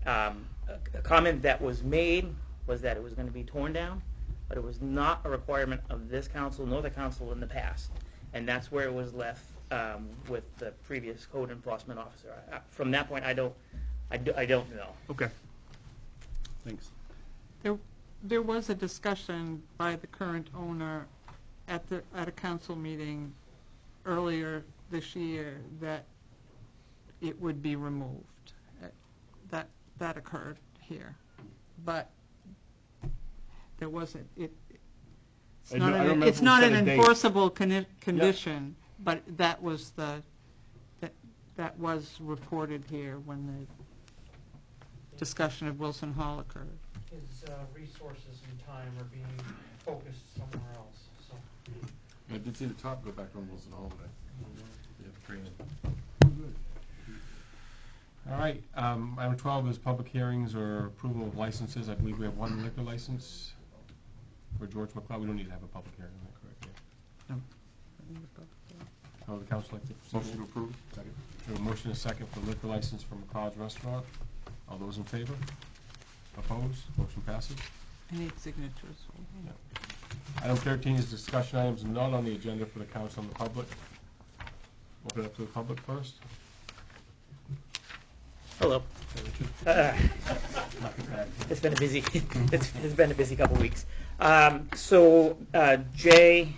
A comment that was made was that it was going to be torn down, but it was not a requirement of this council nor the council in the past, and that's where it was left with the previous code enforcement officer. From that point, I don't know. Okay. Thanks. There was a discussion by the current owner at a council meeting earlier this year that it would be removed. That occurred here, but there wasn't. It's not an enforceable condition, but that was that was reported here when the discussion of Wilson Hall occurred. His resources and time are being focused somewhere else, so. I did see the top go back on Wilson Hall today. They have training. All right, item 12 is public hearings or approval of licenses. I believe we have one liquor license. for George McLeod. We don't need to have a public hearing on that, correct? Yeah. No. How would the council like to proceed? Motion to approve. Second. We have a motion and a second for liquor license for McLeod's Restaurant. All those in favor? Opposed? Motion passes. I need signatures. Item 13 is discussion items not on the agenda for the council and the public. Open it up to the public first. Hello. It's been a busy, it's been a busy couple weeks. Jay,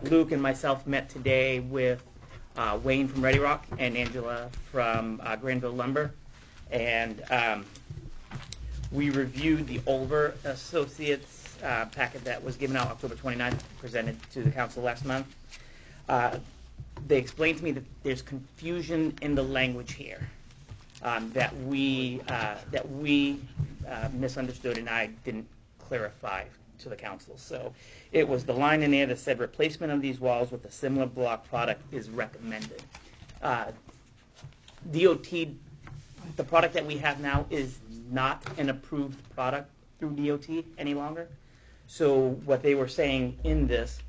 Luke, and myself met today with Wayne from Ready Rock and Angela from Granville Lumber, and we reviewed the Olver Associates packet that was given out October 29th, presented to the council last month. They explained to me that there's confusion in the language here. That we misunderstood and I didn't clarify to the council. So it was the line in there that said replacement of these walls with a similar block product is recommended. DOT, the product that we have now is not an approved product through DOT any longer. So what they were saying in this,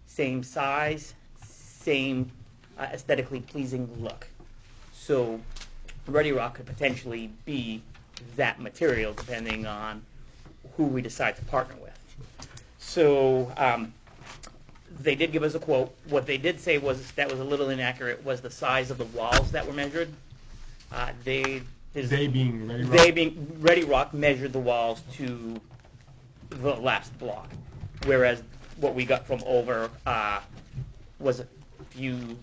same size, same aesthetically pleasing look. So Ready Rock could potentially be that material depending on who we decide to partner with. So they did give us a quote. What they did say was that was a little inaccurate was the size of the walls that were measured. They being Ready Rock measured the walls to the last block, whereas what we got from Over was a few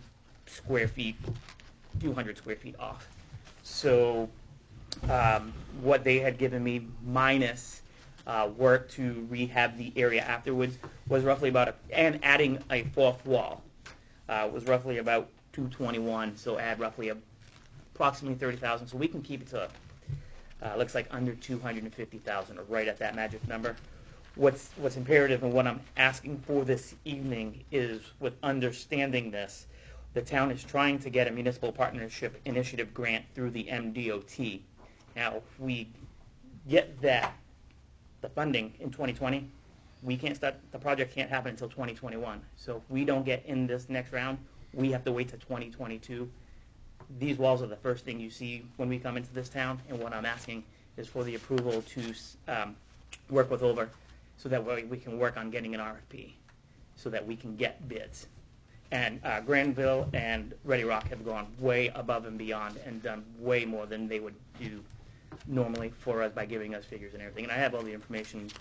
hundred square feet off. So what they had given me minus work to rehab the area afterwards was roughly about, and adding a fourth wall, was roughly about 221, so add roughly approximately 30,000. So we can keep it to, looks like under 250,000, or right at that magic number. What's imperative and what I'm asking for this evening is, with understanding this, the town is trying to get a municipal partnership initiative grant through the MDOT. Now, if we get the funding in 2020, we can't start, the project can't happen until 2021. So if we don't get in this next round, we have to wait to 2022. These walls are the first thing you see when we come into this town, and what I'm asking is for the approval to work with Over so that way we can work on getting an RFP so that we can get bids. And Granville and Ready Rock have gone way above and beyond and done way more than they would do normally for us by giving us figures and everything. And I have all the information.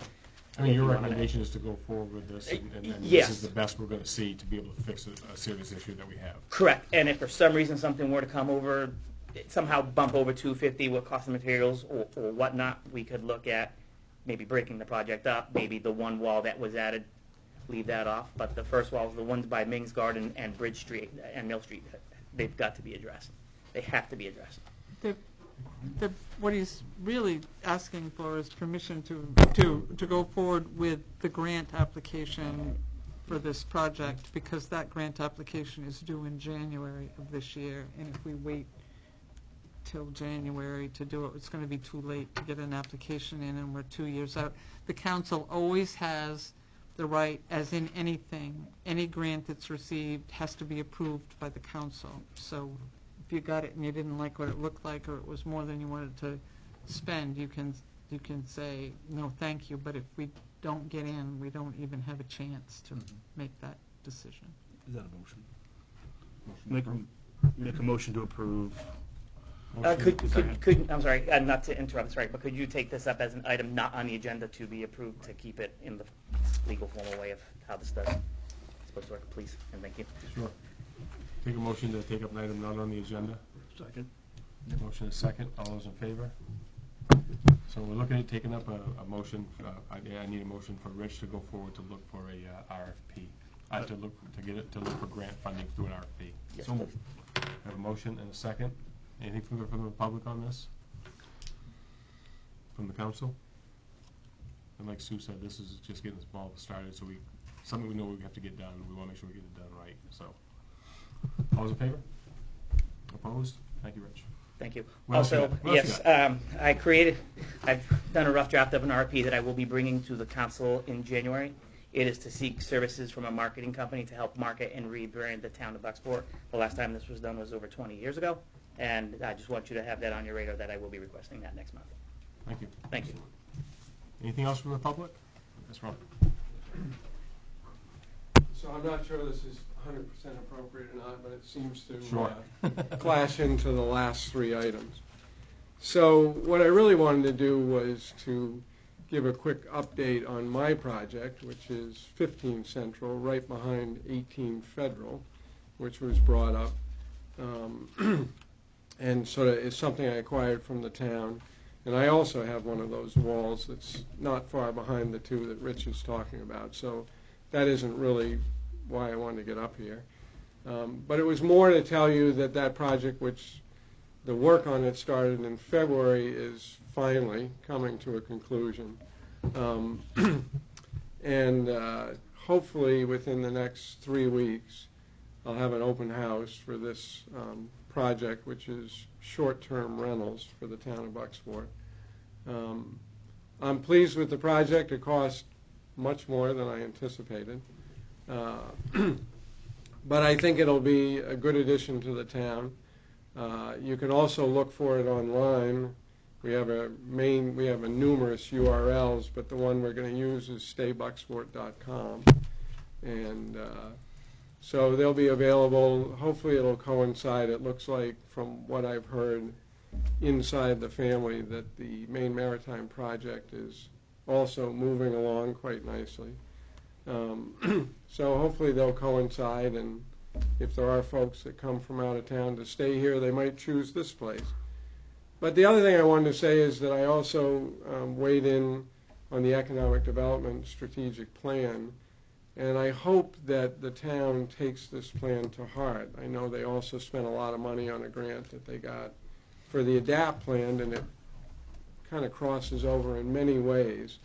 I mean, your recommendation is to go forward with this, and yes. This is the best we're going to see to be able to fix a serious issue that we have. Correct. And if for some reason something were to come over, somehow bump over 250 with cost of materials or whatnot, we could look at maybe breaking the project up, maybe the one wall that was added, leave that off. But the first walls, the ones by Mings Garden and Bridge Street and Mill Street, they've got to be addressed. They have to be addressed. What he's really asking for is permission to go forward with the grant application for this project, because that grant application is due in January of this year, and if we wait till January to do it, it's going to be too late to get an application in, and we're 2 years out. The council always has the right, as in anything, any grant that's received has to be approved by the council. So if you got it and you didn't like what it looked like, or it was more than you wanted to spend, you can say no, thank you. But if we don't get in, we don't even have a chance to make that decision. Is that a motion? Make a motion to approve. Could I'm sorry, not to interrupt, sorry, but could you take this up as an item not on the agenda to be approved, to keep it in the legal formal way of how this does supposed to work, please, and thank you. Sure. Take a motion to take up an item not on the agenda. Second. Motion is second. All those in favor? So we're looking at taking up a motion. I need a motion for Rich to go forward to look for a RFP. To look for grant funding through an RFP. Yes, so I have a motion and a second. Anything from the public on this? From the council? And like Sue said, this is just getting this ball started, so something we know we have to get done. We want to make sure we get it done right. So, all those in favor? Opposed? Thank you, Rich. Thank you. What else you Also, got? What else you yes, I've done a rough draft of an RFP that I will be bringing to the council in January. It is to seek services from a marketing company to help market and rebrand the town of Bucksport. The last time this was done was over 20 years ago, and I just want you to have that on your radar that I will be requesting that next month. Thank you. Thank you. Anything else from the public? That's wrong. So I'm not sure this is 100% appropriate or not, but it seems to Sure. clash into the last three items. So what I really wanted to do was to give a quick update on my project, which is 15 Central, right behind 18 Federal, which was brought up. And sort of is something I acquired from the town. And I also have one of those walls that's not far behind the two that Rich is talking about. So that isn't really why I wanted to get up here. But it was more to tell you that that project, which the work on it started in February, is finally coming to a conclusion. And hopefully within the next 3 weeks, I'll have an open house for this project, which is short-term rentals for the town of Bucksport. I'm pleased with the project. It cost much more than I anticipated. But I think it'll be a good addition to the town. You can also look for it online. We have numerous URLs, but the one we're going to use is staybucksport.com. And so they'll be available. Hopefully it'll coincide. It looks like, from what I've heard inside the family, that the Maine Maritime project is also moving along quite nicely. So hopefully they'll coincide, and if there are folks that come from out of town to stay here, they might choose this place. But the other thing I wanted to say is that I also weighed in on the Economic Development Strategic Plan, and I hope that the town takes this plan to heart. I know they also spent a lot of money on a grant that they got for the ADAPT plan, and it kind of crosses over in many ways.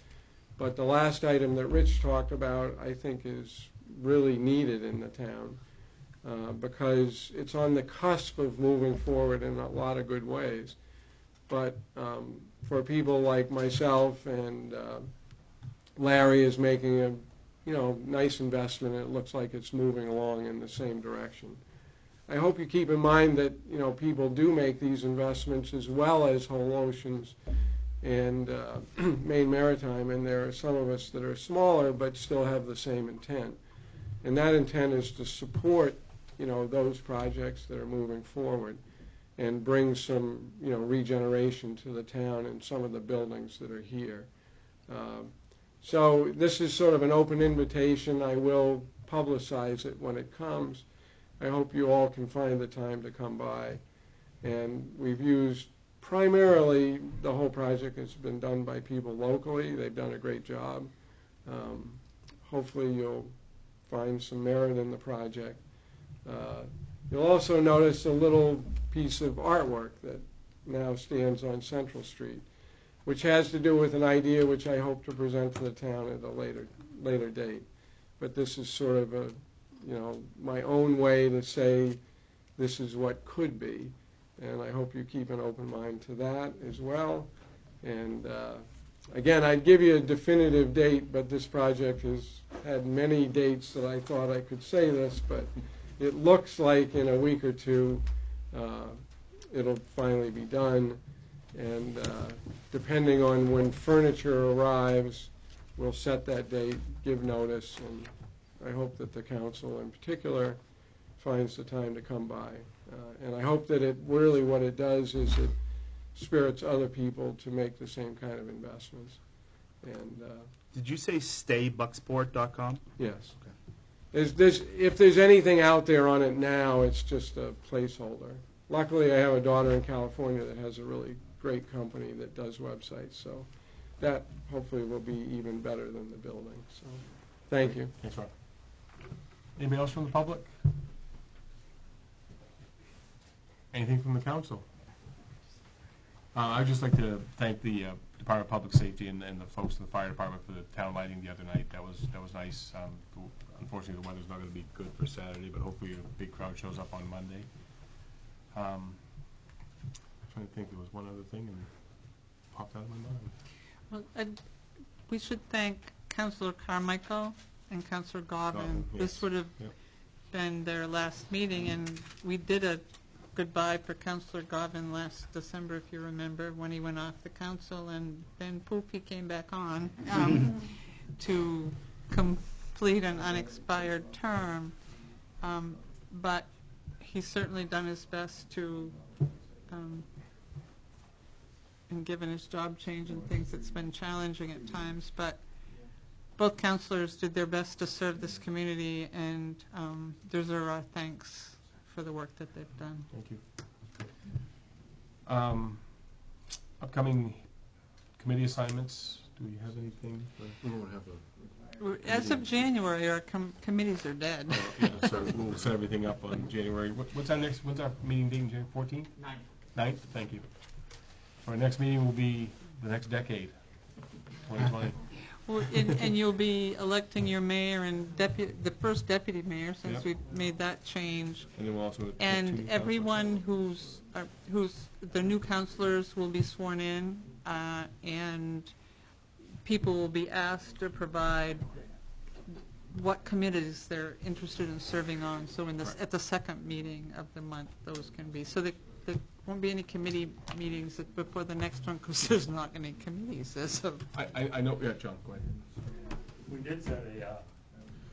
But the last item that Rich talked about, I think, is really needed in the town because it's on the cusp of moving forward in a lot of good ways. But for people like myself and Larry is making a nice investment, and it looks like it's moving along in the same direction. I hope you keep in mind that people do make these investments as well as Whole Oceans and Maine Maritime, and there are some of us that are smaller but still have the same intent. And that intent is to support those projects that are moving forward and bring some regeneration to the town and some of the buildings that are here. So this is sort of an open invitation. I will publicize it when it comes. I hope you all can find the time to come by. And we've used primarily, the whole project has been done by people locally. They've done a great job. Hopefully you'll find some merit in the project. You'll also notice a little piece of artwork that now stands on Central Street, which has to do with an idea which I hope to present to the town at a later date. But this is sort of my own way to say this is what could be. And I hope you keep an open mind to that as well. And again, I'd give you a definitive date, but this project has had many dates that I thought I could say this, but it looks like in a week or two it'll finally be done. And depending on when furniture arrives, we'll set that date, give notice, and I hope that the council in particular finds the time to come by. And I hope that really what it does is it spirits other people to make the same kind of investments. And did you say staybucksport.com? Yes. Okay. If there's anything out there on it now, it's just a placeholder. Luckily, I have a daughter in California that has a really great company that does websites, so that hopefully will be even better than the building. So, thank you. Thanks, Rob. Anybody else from the public? Anything from the council? I'd just like to thank the Department of Public Safety and the folks in the fire department for the town lighting the other night. That was nice. Unfortunately, the weather's not going to be good for Saturday, but hopefully a big crowd shows up on Monday. Trying trying to think, there was one other thing and it popped out of my mind. Well, we should thank Councilor Carmichael and Councilor Godwin. Godwin, This yes. would have Yep. been their last meeting, and we did a goodbye for Councilor Godwin last December, if you remember, when he went off the council, and then poof, he came back on to complete an unexpired term. But he's certainly done his best to, and given his job change and things, it's been challenging at times, but both councilors did their best to serve this community, and deserve our thanks for the work that they've done. Thank you. Upcoming committee assignments, do we have anything? We won't have a. As of January, our committees are dead. Yeah, so we'll set everything up on January. When's our meeting date, January 14th? 9th, thank you. Our next meeting will be the next decade, 2020. Well, and you'll be electing your mayor and the first deputy mayor, since Yep. we've made that change. And then we'll also have two And new everyone who's the new councilors will be sworn in, and people will be asked to provide what committees they're interested in serving on. So at the second meeting of the month, those can be. So there won't be any committee meetings before the next one, because there's not any committees as of. I know, yeah, John, go ahead. We did set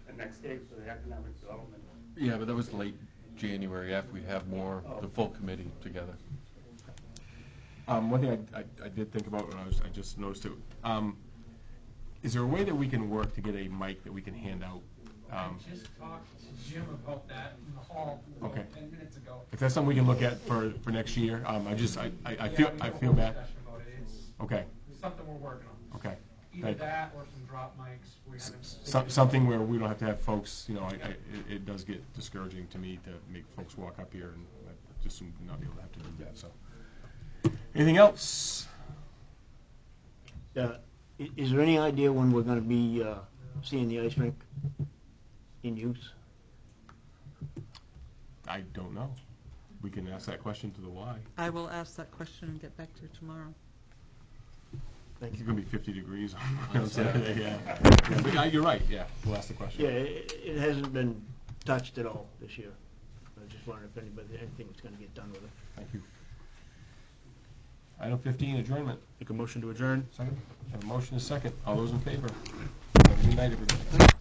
a next date for the economic development. Yeah, but that was late January, after we have more, the full committee together. One thing I did think about when I just noticed it, is there a way that we can work to get a mic that we can hand out? I just talked to Jim about that in the hall Okay. 10 minutes ago. If that's something we can look at for next year, I feel bad. Okay, It's something we're working on. okay. Either Thank you. that or some drop mics. We haven't. Something where we don't have to have folks, it does get discouraging to me to make folks walk up here, and I just would not be able to have to do that, so. Anything else? Is there any idea when we're going to be seeing the ice rink in use? I don't know. We can ask that question to the Y. I will ask that question and get back to you tomorrow. It's gonna be 50 degrees on Saturday, yeah. But you're right, yeah, we'll ask the question. Yeah, it hasn't been touched at all this year. I was just wondering if anything was going to get done with it. Thank you. Item 15, adjournment. Make a motion to adjourn. Second. Have a motion is second. All those in favor? Have a good night, everybody.